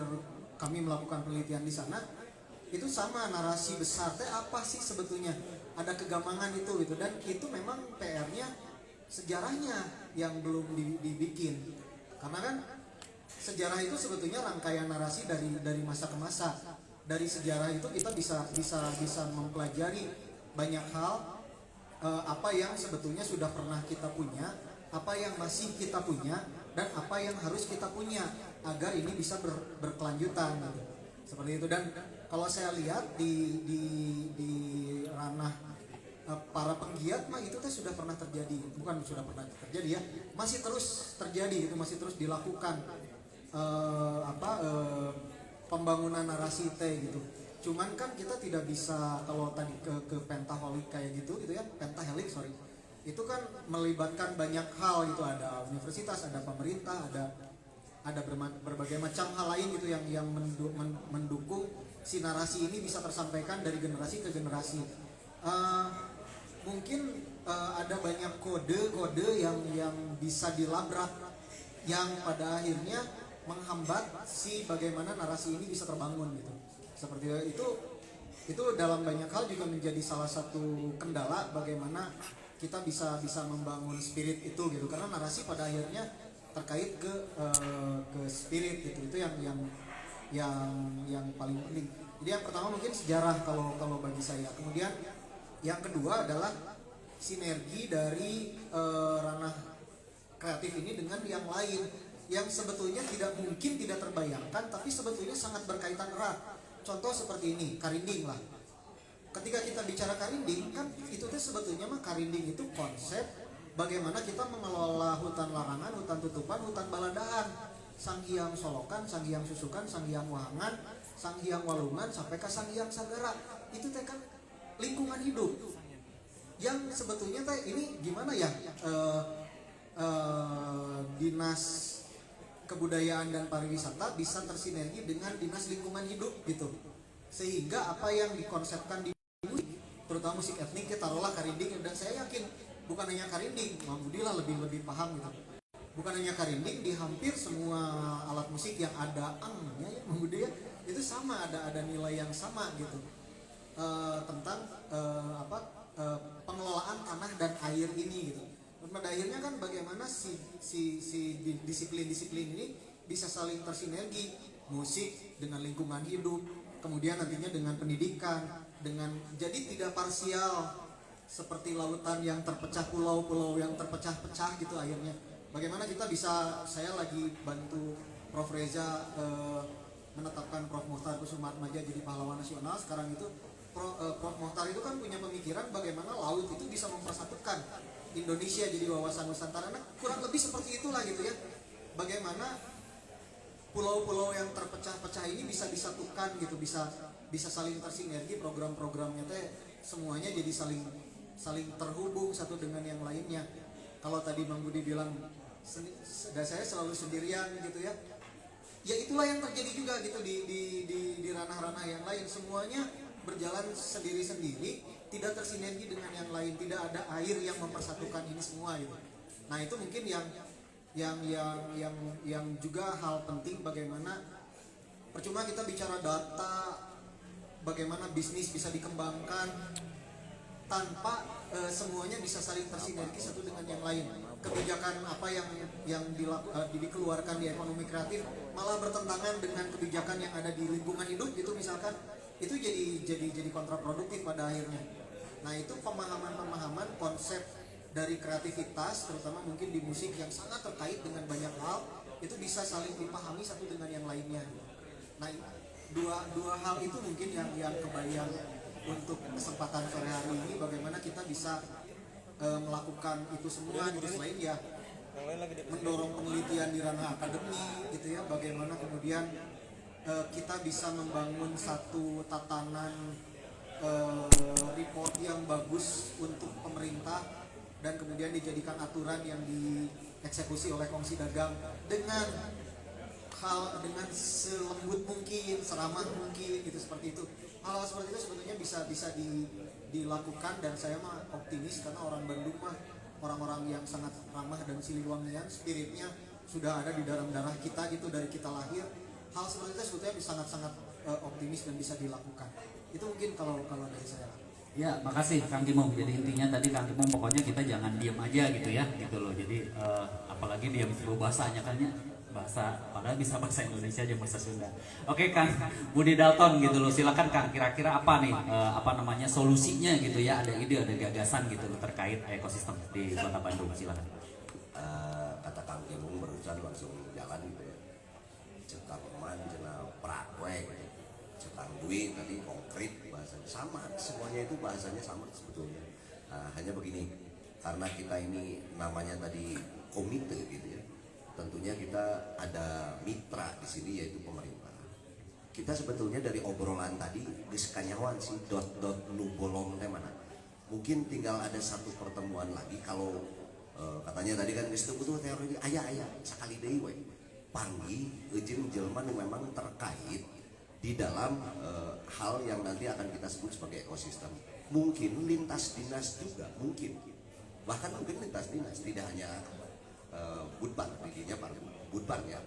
kami melakukan penelitian di sana, itu sama narasi besar teh apa sih sebetulnya, ada kegamangan itu gitu. Dan itu memang PR-nya sejarahnya yang belum dibikin, karena kan sejarah itu sebetulnya rangkaian narasi dari masa ke masa. Dari sejarah itu kita bisa mempelajari banyak hal, apa yang sebetulnya sudah pernah kita punya, apa yang masih kita punya, dan apa yang harus kita punya agar ini bisa berkelanjutan gitu. Seperti itu. Dan kalau saya lihat di ranah para penggiat mah itu teh sudah pernah terjadi, bukan sudah pernah terjadi ya, masih terus terjadi, itu masih terus dilakukan pembangunan narasi teh gitu. Cuman kan kita tidak bisa, kalau tadi ke pentaholik kayak gitu ya, pentahelik sorry, itu kan melibatkan banyak hal gitu, ada universitas, ada pemerintah, ada berbagai macam hal lain gitu yang mendukung si narasi ini bisa tersampaikan dari generasi ke generasi. Mungkin ada banyak kode-kode yang bisa dilabrak, yang pada akhirnya menghambat si bagaimana narasi ini bisa terbangun gitu. Seperti itu dalam banyak hal juga menjadi salah satu kendala bagaimana kita bisa membangun spirit itu gitu, karena narasi pada akhirnya terkait ke spirit gitu. Itu yang paling penting. Jadi yang pertama mungkin sejarah kalau bagi saya. Kemudian yang kedua adalah sinergi dari ranah kreatif ini dengan yang lain, yang sebetulnya mungkin tidak terbayangkan, tapi sebetulnya sangat berkaitan erat. Contoh seperti ini, karinding lah. Ketika kita bicara karinding, kan itu tuh sebetulnya mah karinding itu konsep bagaimana kita mengelola hutan larangan, hutan tutupan, hutan baladahan, Sanghyang Solokan, Sanghyang Susukan, Sanghyang Wahangan, Sanghyang Walungan, sampai ke Sanghyang Sagara. Itu teh kan lingkungan hidup yang sebetulnya teh ini gimana ya, dinas kebudayaan dan pariwisata bisa tersinergi dengan dinas lingkungan hidup gitu, sehingga apa yang dikonsepkan di musik, terutama musik etnik, kita taruhlah karinding, dan saya yakin bukan hanya karinding, Mang Budi lah lebih paham gitu, bukan hanya karinding, di hampir semua alat musik yang ada angnya ya Mang Budi ya, itu sama, ada nilai yang sama gitu, tentang pengelolaan tanah dan air ini gitu. Pada akhirnya kan bagaimana si disiplin-disiplin ini bisa saling tersinergi, musik dengan lingkungan hidup, kemudian nantinya dengan pendidikan, jadi tidak parsial seperti lautan yang terpecah, pulau-pulau yang terpecah-pecah gitu akhirnya. Bagaimana kita bisa, saya lagi bantu Prof Reza menetapkan Prof Muhtar Kusumaatmadja jadi pahlawan nasional. Sekarang itu Prof Muhtar itu kan punya pemikiran bagaimana laut itu bisa mempersatukan Indonesia jadi wawasan Nusantara. Nah, kurang lebih seperti itulah gitu ya. Bagaimana pulau-pulau yang terpecah-pecah ini bisa disatukan gitu, bisa saling tersinergi, program-programnya teh semuanya jadi saling terhubung satu dengan yang lainnya. Kalau tadi Bang Budi bilang saya selalu sendirian gitu ya. Ya itulah yang terjadi juga gitu di ranah-ranah yang lain, semuanya berjalan sendiri-sendiri, tidak tersinergi dengan yang lain, tidak ada air yang mempersatukan ini semua gitu. Nah itu mungkin yang juga hal penting, bagaimana percuma kita bicara data, bagaimana bisnis bisa dikembangkan tanpa semuanya bisa saling tersinergi satu dengan yang lain. Kebijakan apa yang dikeluarkan di ekonomi kreatif malah bertentangan dengan kebijakan yang ada di lingkungan hidup gitu misalkan, itu jadi kontraproduktif pada akhirnya. Nah itu pemahaman konsep dari kreativitas, terutama mungkin di musik yang sangat terkait dengan banyak hal, itu bisa saling dipahami satu dengan yang lainnya. Nah, dua hal itu mungkin yang kebayang untuk kesempatan sore hari ini, bagaimana kita bisa melakukan itu semua. Terus selain ya mendorong penelitian di ranah akademi gitu ya, bagaimana kemudian kita bisa membangun satu tatanan report yang bagus untuk pemerintah dan kemudian dijadikan aturan yang dieksekusi oleh Kongsi Dagang dengan selembut mungkin, seramah mungkin gitu, seperti itu. Hal-hal seperti itu sebetulnya bisa dilakukan, dan saya mah optimis karena orang Bandung mah orang-orang yang sangat ramah dan siliwangian, spiritnya sudah ada di dalam darah kita gitu dari kita lahir. Hal seperti itu sebetulnya sangat-sangat optimis dan bisa dilakukan. Itu mungkin kalau dari saya. Ya, makasih Kang Kimung. Jadi intinya tadi Kang Kimung pokoknya kita jangan diam aja gitu ya, gitu loh. Jadi apalagi diam sebuah bahasanya kan ya, bahasa padahal bisa bahasa Indonesia aja, bahasa Sunda. Oke Kang Budi Dalton gitu loh. Silakan Kang, kira-kira apa nih solusinya gitu ya, ada ide, ada gagasan gitu loh terkait ekosistem di Kota Bandung. Silakan. Kata Kang Kimung barusan langsung jalan gitu ya. Cekang eman, cina prakwe, cekang duit, tadi konkret, bahasanya sama, semuanya itu bahasanya sama sebetulnya. Hanya begini, karena kita ini namanya tadi komite gitu ya, tentunya kita ada mitra di sini yaitu pemerintah. Kita sebetulnya dari obrolan tadi geus kanyawan sih dot nu bolong teh mana. Mungkin tinggal ada satu pertemuan lagi kalau katanya tadi kan geus teu butuh teori aya sakali deui we. Panggih jeung jelema nu memang terkait di dalam hal yang nanti akan kita sebut sebagai ekosistem. Mungkin lintas dinas juga, mungkin bahkan mungkin lintas dinas, tidak hanya budbar, intinya budbar ya,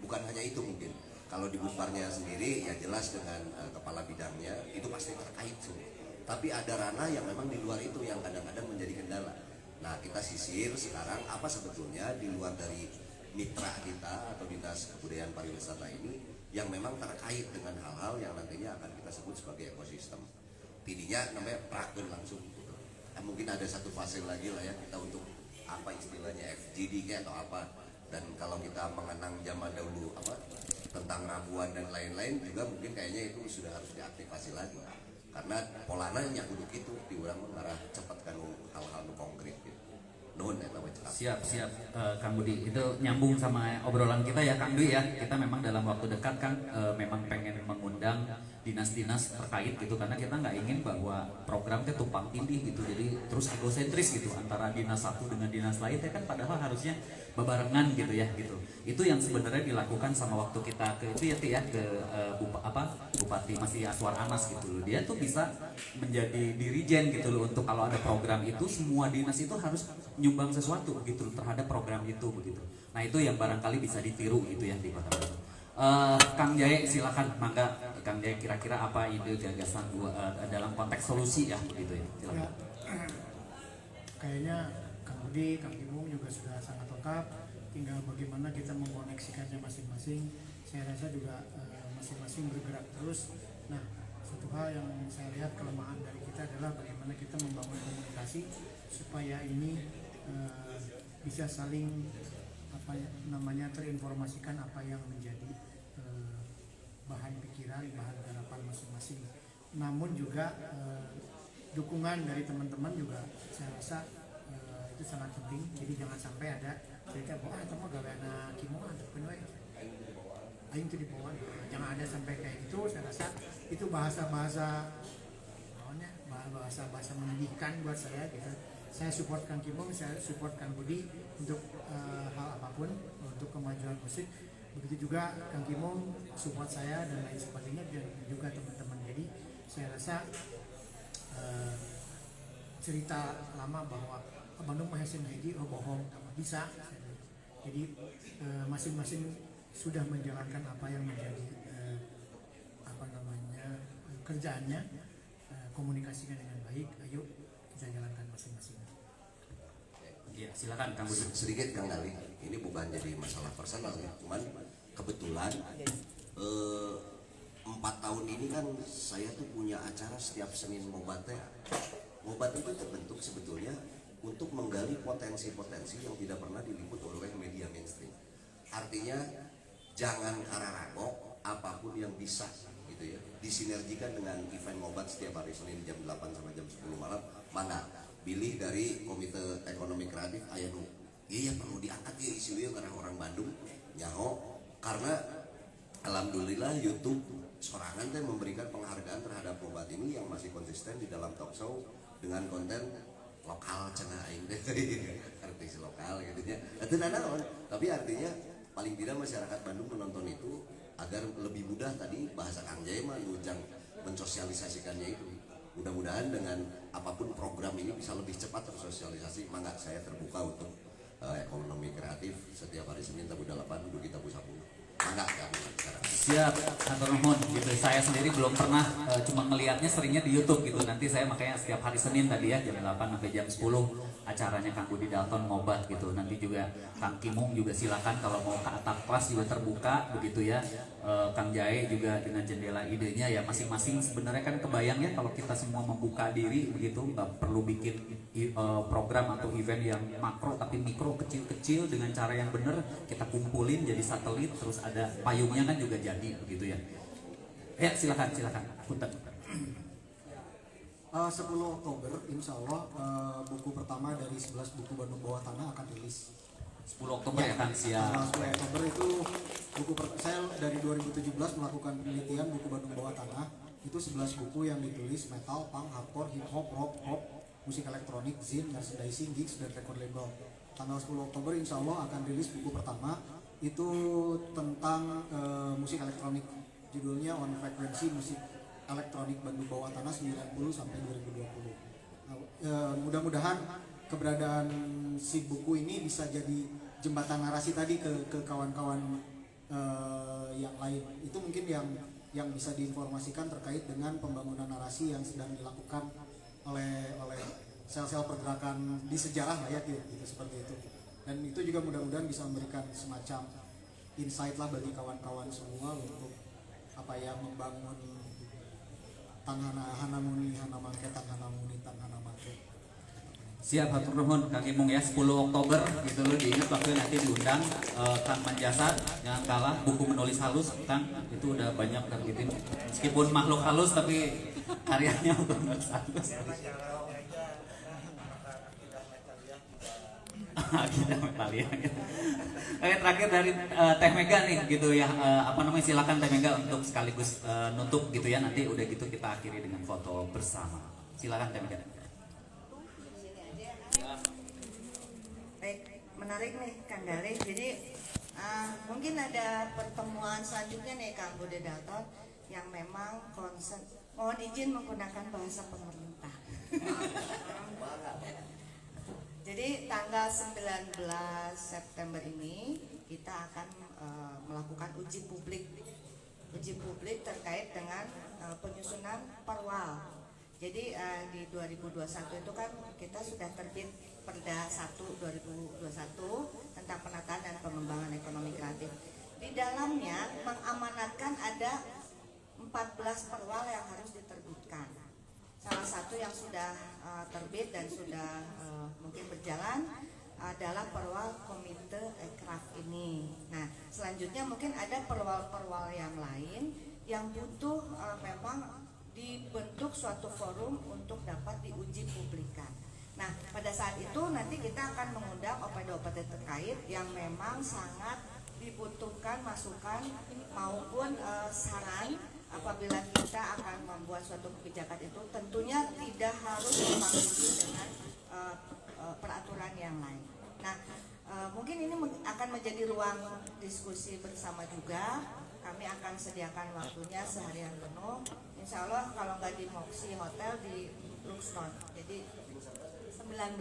bukan hanya itu. Mungkin kalau di budbarnya sendiri ya jelas dengan kepala bidangnya itu pasti terkait semua, tapi ada ranah yang memang di luar itu yang kadang-kadang menjadi kendala. Nah, kita sisir sekarang apa sebetulnya di luar dari mitra kita atau dinas kebudayaan pariwisata ini yang memang terkait dengan hal-hal yang nantinya akan kita sebut sebagai ekosistem. Tidinya namanya prakeun langsung gitu. Mungkin ada satu fase lagi lah ya kita untuk apa istilahnya FGD atau apa, dan kalau kita mengenang zaman dahulu apa tentang Rabuan dan lain-lain juga mungkin kayaknya itu sudah harus diaktifasi lagi karena polana nya kudu kitu di urang mengarah cepat kan hal-hal konkret gitu. Nuhun eta we cekap. Siap Kang Budi, itu nyambung sama obrolan kita ya Kang Dwi ya. Kita memang dalam waktu dekat kan memang pengen mengundang dinas-dinas terkait gitu, karena kita nggak ingin bahwa program itu tumpang tindih gitu, jadi terus egosentris gitu antara dinas satu dengan dinas lain ya kan, padahal harusnya bebarengan gitu ya gitu. Itu yang sebenarnya dilakukan sama waktu kita ke itu ya ke Bupati Masih Aswar Anas gitu loh. Dia tuh bisa menjadi dirijen gitu loh untuk kalau ada program itu semua dinas itu harus nyumbang sesuatu gitu loh terhadap program itu begitu. Nah itu yang barangkali bisa ditiru gitu ya di Kota Bandung. Kang Jaye silakan, mangga Kang Jaye kira-kira apa ide gagasan dalam konteks solusi ya begitu ya, silakan. Ya, kayaknya Kang Budi, Kang Kimung juga sudah sangat lengkap, tinggal bagaimana kita mengkoneksikannya masing-masing. Saya rasa juga masing-masing bergerak terus. Nah, satu hal yang saya lihat kelemahan dari kita adalah bagaimana kita membangun komunikasi supaya ini bisa saling terinformasikan apa yang menjadi bahan pikiran, bahan garapan masing-masing. Namun juga dukungan dari teman-teman juga saya rasa itu sangat penting. Jadi jangan sampai ada cerita bahwa itu mah gaweana Kimung antepkeun we. Aing teu dibawa. Jangan ada sampai kayak gitu. Saya rasa itu bahasa-bahasa menyedihkan buat saya gitu. Saya support Kang Kimung, saya support Kang Budi untuk hal apapun untuk kemajuan musik. Begitu juga Kang Kimung support saya dan lain sebagainya, dan juga teman-teman. Jadi saya rasa cerita lama bahwa Bandung Mahasiswa Hiji bohong bisa. Jadi masing-masing sudah menjalankan apa yang menjadi kerjaannya, komunikasikan dengan baik. Ayo kita jalankan masing-masing. Ya, silakan Kang Budi. Sedikit Kang Gali, ini bukan jadi masalah personal ya, cuman kebetulan 4 tahun ini kan saya tuh punya acara setiap Senin Ngobat ya. Ngobat itu terbentuk sebetulnya untuk menggali potensi-potensi yang tidak pernah diliput oleh media mainstream. Artinya jangan kararagok, apapun yang bisa gitu ya disinergikan dengan event ngobat setiap hari Senin jam 8 sampai jam 10 malam. Mana pilih dari Komite Ekonomi Kreatif aya nu iya perlu diangkat ya isu ieu karena orang Bandung nyaho, karena alhamdulillah YouTube sorangan teh memberikan penghargaan terhadap ngobat ini yang masih konsisten di dalam talk show dengan konten lokal cenah aing teh artis lokal gitu nya. Itu nanaon, tapi artinya paling tidak masyarakat Bandung menonton itu agar lebih mudah tadi bahasa Kang Jaya mah ujang mensosialisasikannya itu. Mudah-mudahan dengan apapun program ini bisa lebih cepat tersosialisasi. Mangga saya terbuka untuk ekonomi kreatif setiap hari Senin tabu 8 dugi tabu 10. Mangga kami sekarang. Siap, Kantor Nuhun gitu. Saya sendiri belum pernah, cuma ngelihatnya seringnya di YouTube gitu. Nanti saya makanya setiap hari Senin tadi ya jam 8 sampai jam 10 acaranya Kang Budi Dalton ngobat gitu. Nanti juga Kang Kimung juga silakan kalau mau ke atap kelas juga terbuka begitu ya. Kang Jae juga dengan jendela idenya ya masing-masing sebenarnya kan kebayang ya kalau kita semua membuka diri begitu, nggak perlu bikin program atau event yang makro tapi mikro kecil-kecil dengan cara yang benar kita kumpulin jadi satelit terus ada payungnya kan juga jadi begitu ya. Ya silakan punten. 10 Oktober insya Allah buku pertama dari 11 buku Bandung Bawah Tanah akan rilis. 10 Oktober ya kan siap. 10 Oktober itu saya dari 2017 melakukan penelitian buku Bandung Bawah Tanah. Itu 11 buku yang ditulis metal, punk, hardcore, hip hop, rock, pop, musik elektronik, zine, merchandising, gigs, dan record label. Tanggal 10 Oktober insya Allah akan rilis buku pertama. Itu tentang musik elektronik. Judulnya On Frequency Musik Elektronik Bandung Bawah Tanah 90 sampai 2020. Mudah-mudahan keberadaan si buku ini bisa jadi jembatan narasi tadi ke kawan-kawan yang lain. Itu mungkin yang bisa diinformasikan terkait dengan pembangunan narasi yang sedang dilakukan oleh sel-sel pergerakan di sejarah lah ya gitu seperti itu. Dan itu juga mudah-mudahan bisa memberikan semacam insight lah bagi kawan-kawan semua untuk apa ya membangun Tanghana Muni Hana Mangke Tanghana Muni Tanghana Mangke. Siap, hatur nuhun Kang Imung ya. 10 Oktober gitu loh, diingat waktu nanti diundang Kang Manjasa, jangan kalah buku menulis halus Kang, itu udah banyak terbitin meskipun makhluk halus tapi karyanya bukan menulis halus. Kita Metalia. Oke, terakhir dari Teh Mega nih gitu ya, silakan Teh Mega untuk sekaligus nutup gitu ya, nanti udah gitu kita akhiri dengan foto bersama. Silakan Teh Mega. Baik, menarik nih Kang Dale. Jadi mungkin ada pertemuan selanjutnya nih Kang Budi Dalton yang memang concern. Mohon izin menggunakan bahasa pemerintah. Jadi tanggal 19 September ini kita akan melakukan uji publik terkait dengan penyusunan perwal. Jadi di 2021 itu kan kita sudah terbit Perda 1 2021 tentang penataan dan pengembangan ekonomi kreatif. Di dalamnya mengamanatkan ada 14 perwal yang harus diterbitkan. Salah satu yang sudah terbit dan sudah mungkin berjalan adalah perwal Komite Ekraf ini. Nah, selanjutnya mungkin ada perwal-perwal yang lain yang butuh memang dibentuk suatu forum untuk dapat diuji publikan. Nah, pada saat itu nanti kita akan mengundang OPD-OPD terkait yang memang sangat dibutuhkan masukan maupun saran apabila kita akan membuat suatu kebijakan itu. Tentunya tidak harus dipengaruhi dengan peraturan yang lain. Nah, mungkin ini akan menjadi ruang diskusi bersama juga. Kami akan sediakan waktunya seharian penuh. Insya Allah kalau nggak di Moxie Hotel di Luxton. Jadi 19.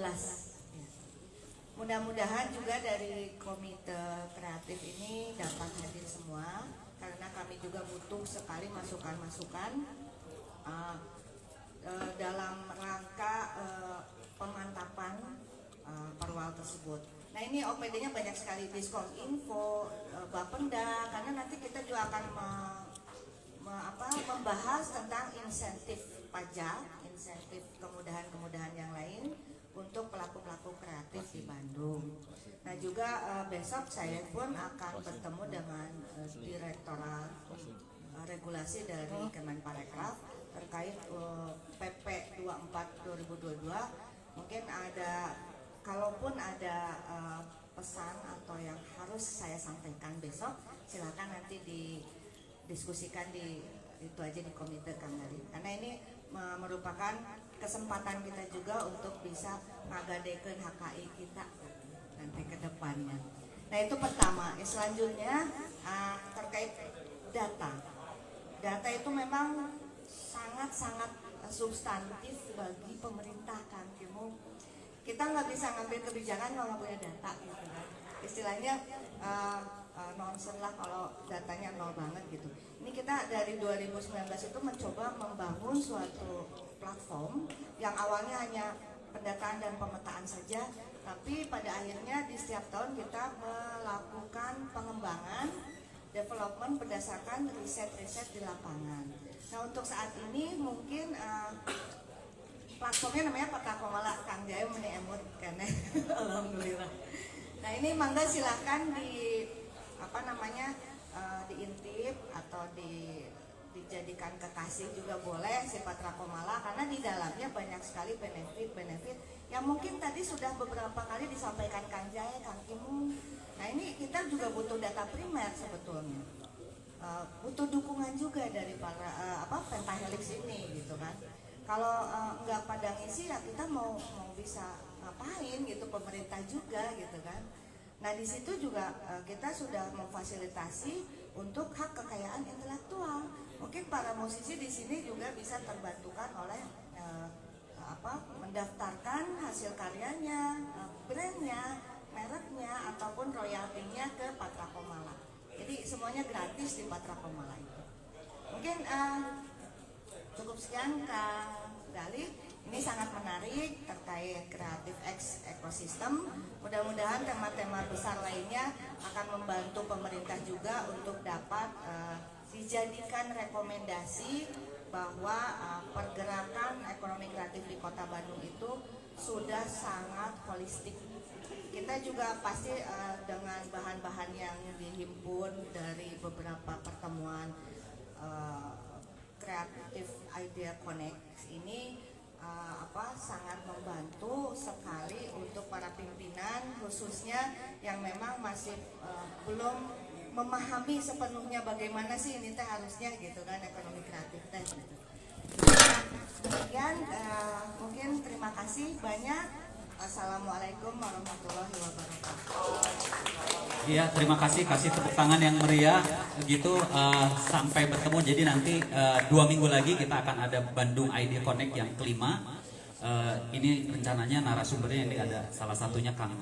Mudah-mudahan juga dari komite kreatif ini dapat hadir semua, karena kami juga butuh sekali masukan-masukan dalam rangka pemantapan perwal tersebut. Nah, ini OPD-nya banyak sekali, diskon info, Bapenda, karena nanti kita juga akan membahas tentang insentif pajak, insentif kemudahan-kemudahan yang lain untuk pelaku-pelaku kreatif di Bandung. Nah juga besok saya pun akan bertemu dengan Direktorat Regulasi dari Kemenparekraf terkait PP 24 2022. Mungkin ada, kalaupun ada pesan atau yang harus saya sampaikan besok, silakan nanti didiskusikan itu aja di komite Kang Gali. Karena ini merupakan kesempatan kita juga untuk bisa ngagadekeun HKI kita nanti ke depannya. Nah itu pertama. Selanjutnya terkait data. Data itu memang sangat-sangat substantif bagi pemerintah, Kang Kimung. Kita nggak bisa ngambil kebijakan kalau nggak punya data, gitu kan. Istilahnya nonsen lah kalau datanya nol banget gitu. Ini kita dari 2019 itu mencoba membangun suatu platform yang awalnya hanya pendataan dan pemetaan saja, tapi pada akhirnya di setiap tahun kita melakukan pengembangan development berdasarkan riset-riset di lapangan. Nah untuk saat ini mungkin platformnya namanya Patakomala, Kang Jaya meni emut karena alhamdulillah. Nah ini mangga silahkan diintip atau dijadikan kekasih juga boleh si Patakomala, karena di dalamnya banyak sekali benefit yang mungkin tadi sudah beberapa kali disampaikan Kang Jaya, Kang Kimung. Nah ini kita juga butuh data primer sebetulnya, butuh dukungan juga dari para pentahelix ini gitu kan. Kalau nggak pada ngisi ya kita mau bisa ngapain gitu, pemerintah juga gitu kan. Nah di situ juga kita sudah memfasilitasi untuk hak kekayaan intelektual. Mungkin para musisi di sini juga bisa terbantukan oleh mendaftarkan hasil karyanya, brandnya, mereknya ataupun royaltinya ke Patakomala. Jadi semuanya gratis di Patakomala itu. Mungkin cukup sekian Kang Gali. Ini sangat menarik terkait Creative X Ecosystem. Mudah-mudahan tema-tema besar lainnya akan membantu pemerintah juga untuk dapat dijadikan rekomendasi bahwa pergerakan ekonomi kreatif di Kota Bandung itu sudah sangat holistik. Kita juga pasti dengan bahan-bahan yang dihimpun dari beberapa pertemuan Creative Idea Connect ini sangat membantu sekali untuk para pimpinan khususnya yang memang masih belum memahami sepenuhnya bagaimana sih ini teh harusnya gitu kan ekonomi kreatif teh gitu. Demikian mungkin terima kasih banyak. Assalamualaikum warahmatullahi wabarakatuh. Iya, terima kasih tepuk tangan yang meriah gitu. Sampai bertemu. Jadi nanti 2 minggu lagi kita akan ada Bandung Idea Connect yang kelima. Ini rencananya narasumbernya ini ada salah satunya Kang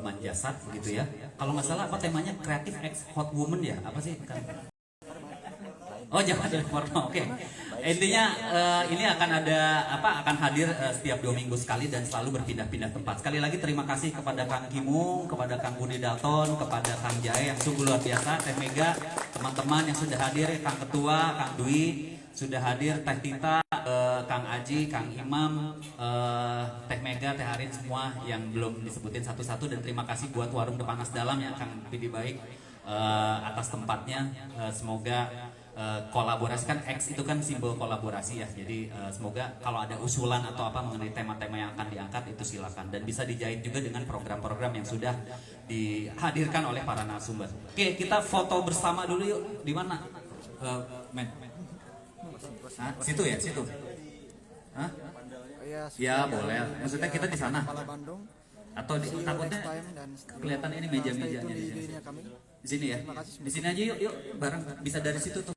Manjasat gitu ya. Kalau nggak salah apa temanya Creative X Hot Woman ya? Apa sih Kang? Oh jangan ada formal, oke. Intinya ini akan akan hadir setiap 2 minggu sekali dan selalu berpindah-pindah tempat. Sekali lagi terima kasih kepada Kang Kimung, kepada Kang Budi Dalton, kepada Kang Jaya yang sungguh luar biasa, Teh Mega, teman-teman yang sudah hadir, Kang Ketua, Kang Dwi sudah hadir, Teh Tita, Kang Aji, Kang Imam, Teh Mega, Teh Arin, semua yang belum disebutin satu-satu, dan terima kasih buat Warung Depanas Dalam ya Kang Pidi Baik atas tempatnya. Semoga kolaborasi, kan X itu kan simbol kolaborasi ya, jadi semoga kalau ada usulan atau apa mengenai tema-tema yang akan diangkat itu silakan, dan bisa dijahit juga dengan program-program yang sudah dihadirkan oleh para narasumber. Oke, kita foto bersama dulu yuk. Di mana? Men. Hah? Situ ya, situ. Hah? Ya boleh. Maksudnya kita di sana. Atau takutnya kelihatan ini meja-mejanya di sini. Di sini ya. Di sini aja yuk, bareng bisa dari situ tuh.